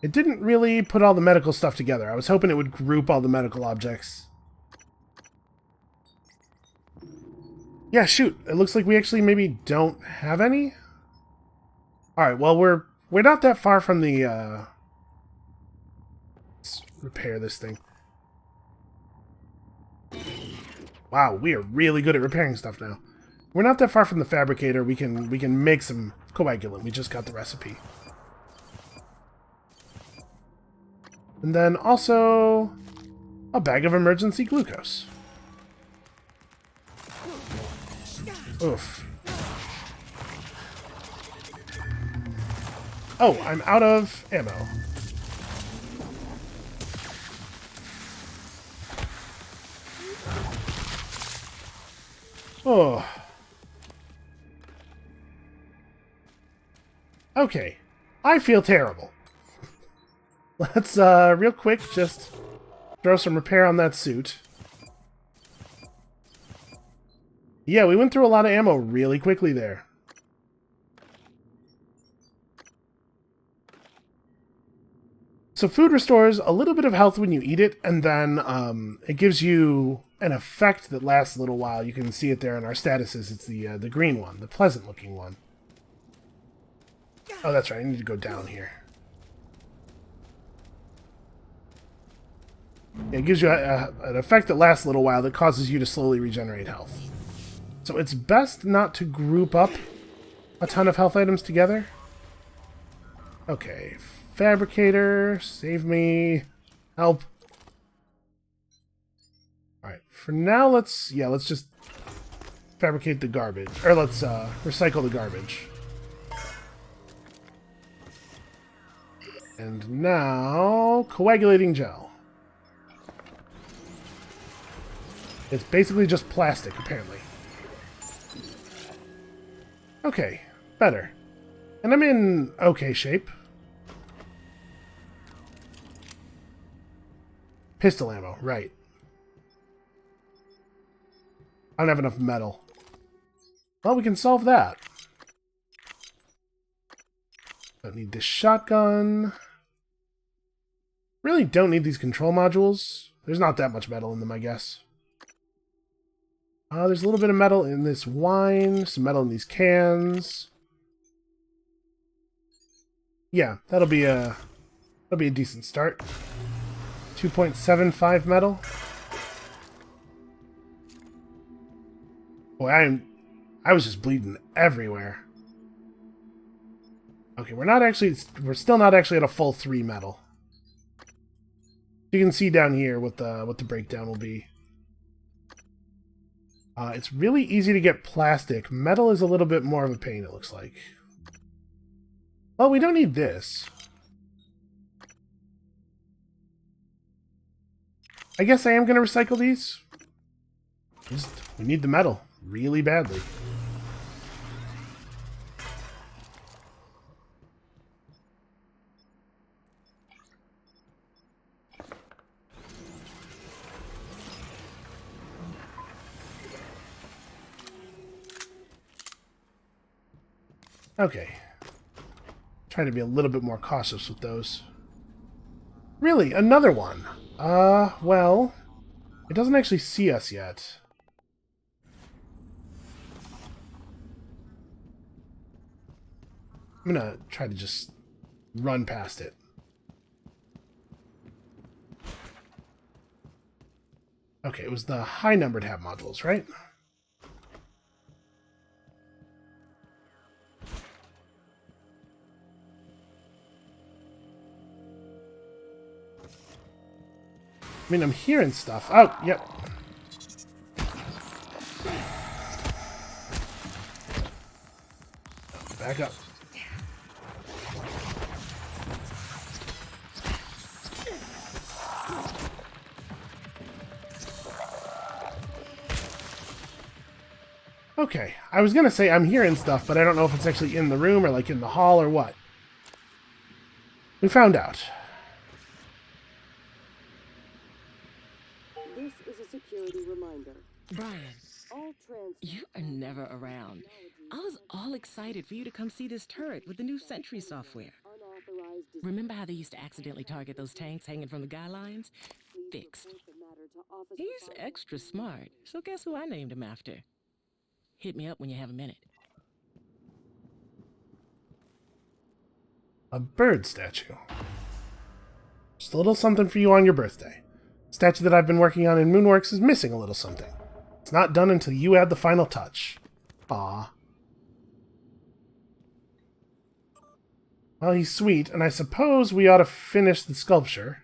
It didn't really put all the medical stuff together. I was hoping it would group all the medical objects. Yeah, shoot. It looks like we actually maybe don't have any. Alright, well, we're not that far from the, Let's repair this thing. Wow, we are really good at repairing stuff now. We're not that far from the fabricator. We can make some coagulant. We just got the recipe. And then also a bag of emergency glucose. Oof. Oh, I'm out of ammo. Oh. Okay. I feel terrible. Let's, real quick, just throw some repair on that suit. Yeah, we went through a lot of ammo really quickly there. So food restores a little bit of health when you eat it, and then it gives you an effect that lasts a little while. You can see it there in our statuses. It's the green one, the pleasant-looking one. Oh, that's right. I need to go down here. It gives you an effect that lasts a little while that causes you to slowly regenerate health. So it's best not to group up a ton of health items together. Okay, fabricator, save me, help. Alright, for now let's just fabricate the garbage, or let's recycle the garbage. And now, coagulating gel. It's basically just plastic, apparently. Okay, better. And I'm in okay shape. Pistol ammo, right. I don't have enough metal. Well, we can solve that. Don't need this shotgun. Really don't need these control modules. There's not that much metal in them, I guess. There's a little bit of metal in this wine, some metal in these cans. Yeah, that'll be a decent start. 2.75 metal. Boy, I was just bleeding everywhere. Okay, we're still not actually at a full 3 metal. You can see down here what the breakdown will be. It's really easy to get plastic. Metal is a little bit more of a pain, it looks like. Well, we don't need this. I guess I am going to recycle these. We need the metal really badly. Okay. Try to be a little bit more cautious with those. Really, another one. Well, it doesn't actually see us yet. I'm gonna try to just run past it. Okay, it was the high-numbered hab modules, right? I mean, I'm hearing stuff. Oh, yep. Back up. Okay, I was gonna say I'm hearing stuff, but I don't know if it's actually in the room or like in the hall or what. We found out. This is a security reminder. Brian, All trans. you are never around. I was all excited for you to come see this turret with the new Sentry software. Unauthorized. Remember how they used to accidentally target those tanks hanging from the guy lines? Fixed. The matter to Officer He's extra smart, so guess who I named him after? Hit me up when you have a minute. A bird statue. Just a little something for you on your birthday. Statue that I've been working on in Moonworks is missing a little something. It's not done until you add the final touch. Aw. Well, he's sweet, and I suppose we ought to finish the sculpture.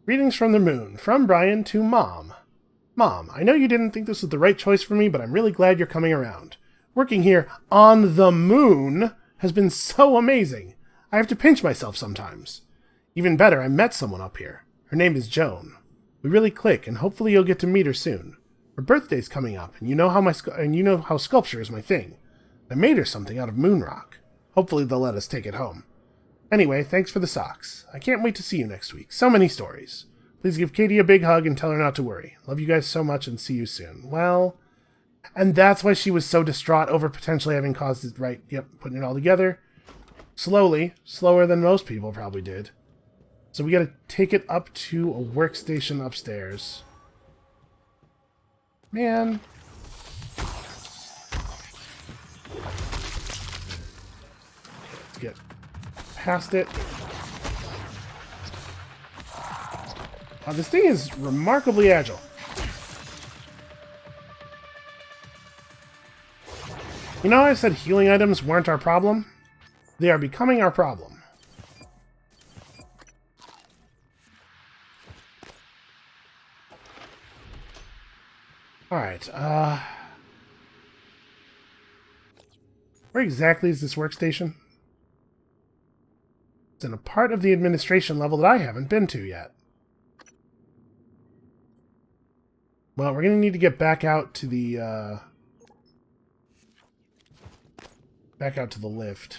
Greetings from the moon, from Brian to Mom. Mom, I know you didn't think this was the right choice for me, but I'm really glad you're coming around. Working here on the moon has been so amazing. I have to pinch myself sometimes. Even better, I met someone up here. Her name is Joan. We really click, and hopefully you'll get to meet her soon. Her birthday's coming up, and you know how sculpture is my thing. I made her something out of moon rock. Hopefully they'll let us take it home. Anyway, thanks for the socks. I can't wait to see you next week. So many stories. Please give Katie a big hug and tell her not to worry. Love you guys so much and see you soon. Well, and that's why she was so distraught over potentially having caused it, right? Yep, putting it all together. Slowly. Slower than most people probably did. So we gotta take it up to a workstation upstairs. Man. Let's get past it. Wow, this thing is remarkably agile. You know how I said healing items weren't our problem? They are becoming our problem. Alright, where exactly is this workstation? It's in a part of the administration level that I haven't been to yet. Well, we're going to need to get back out to the, lift.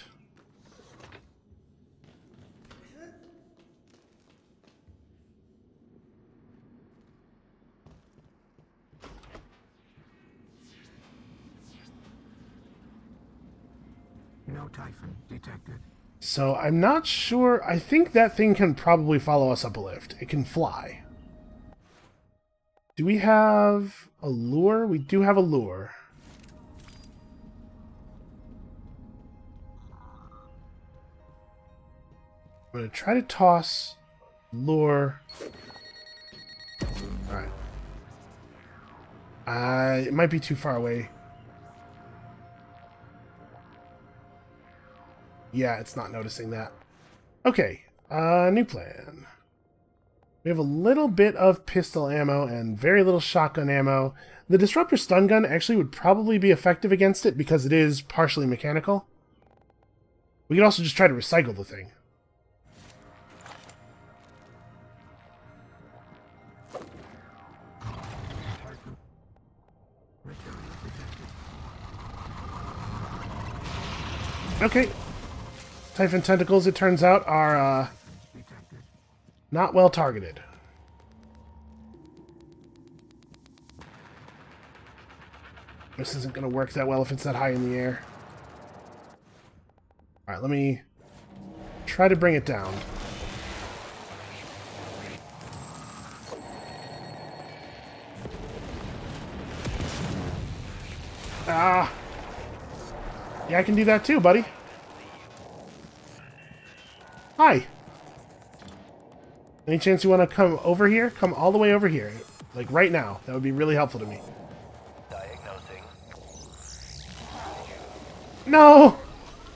No Typhon detected. So I'm not sure. I think that thing can probably follow us up a lift. It can fly. Do we have a lure? We do have a lure. I'm going to try to toss lure. Alright. It might be too far away. Yeah, it's not noticing that. Okay, new plan. We have a little bit of pistol ammo and very little shotgun ammo. The Disruptor stun gun actually would probably be effective against it because it is partially mechanical. We could also just try to recycle the thing. Okay. Typhon tentacles, it turns out, are not well targeted. This isn't going to work that well if it's that high in the air. Alright, let me try to bring it down. Ah! Yeah, I can do that too, buddy. Hi. Any chance you want to come over here? Come all the way over here. Like, right now. That would be really helpful to me. Diagnosing. No!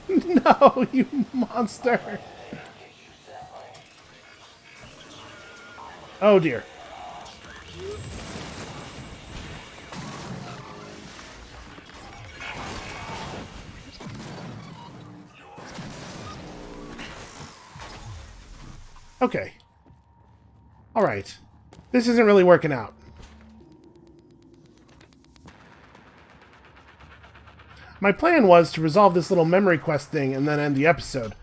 No, you monster! Oh, dear. Okay. Alright. This isn't really working out. My plan was to resolve this little memory quest thing and then end the episode.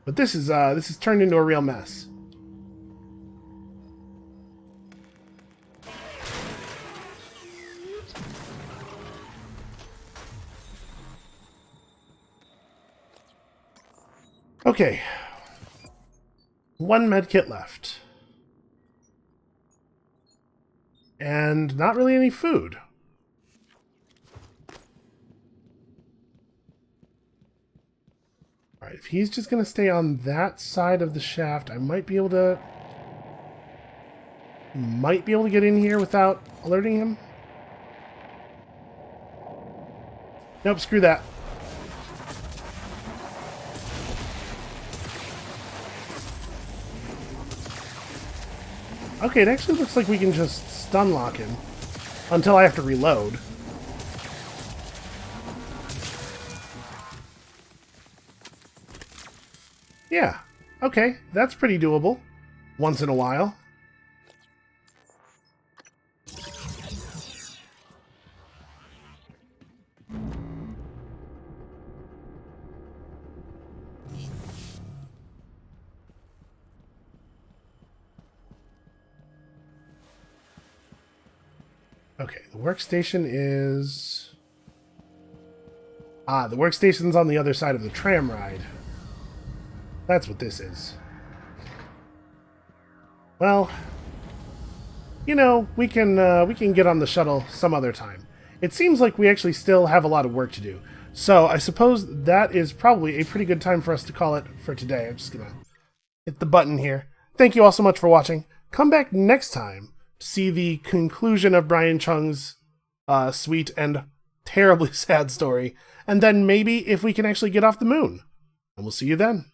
But this is turned into a real mess. Okay. One medkit left. And not really any food. Alright, if he's just going to stay on that side of the shaft, I might be able to get in here without alerting him. Nope, screw that. Okay, it actually looks like we can just stun lock him until I have to reload. Yeah, okay, that's pretty doable. Once in a while. Okay, the workstation is... Ah, the workstation's on the other side of the tram ride. That's what this is. Well, you know, we can get on the shuttle some other time. It seems like we actually still have a lot of work to do. So I suppose that is probably a pretty good time for us to call it for today. I'm just gonna hit the button here. Thank you all so much for watching. Come back next time to see the conclusion of Brian Chung's sweet and terribly sad story. And then maybe if we can actually get off the moon. And we'll see you then.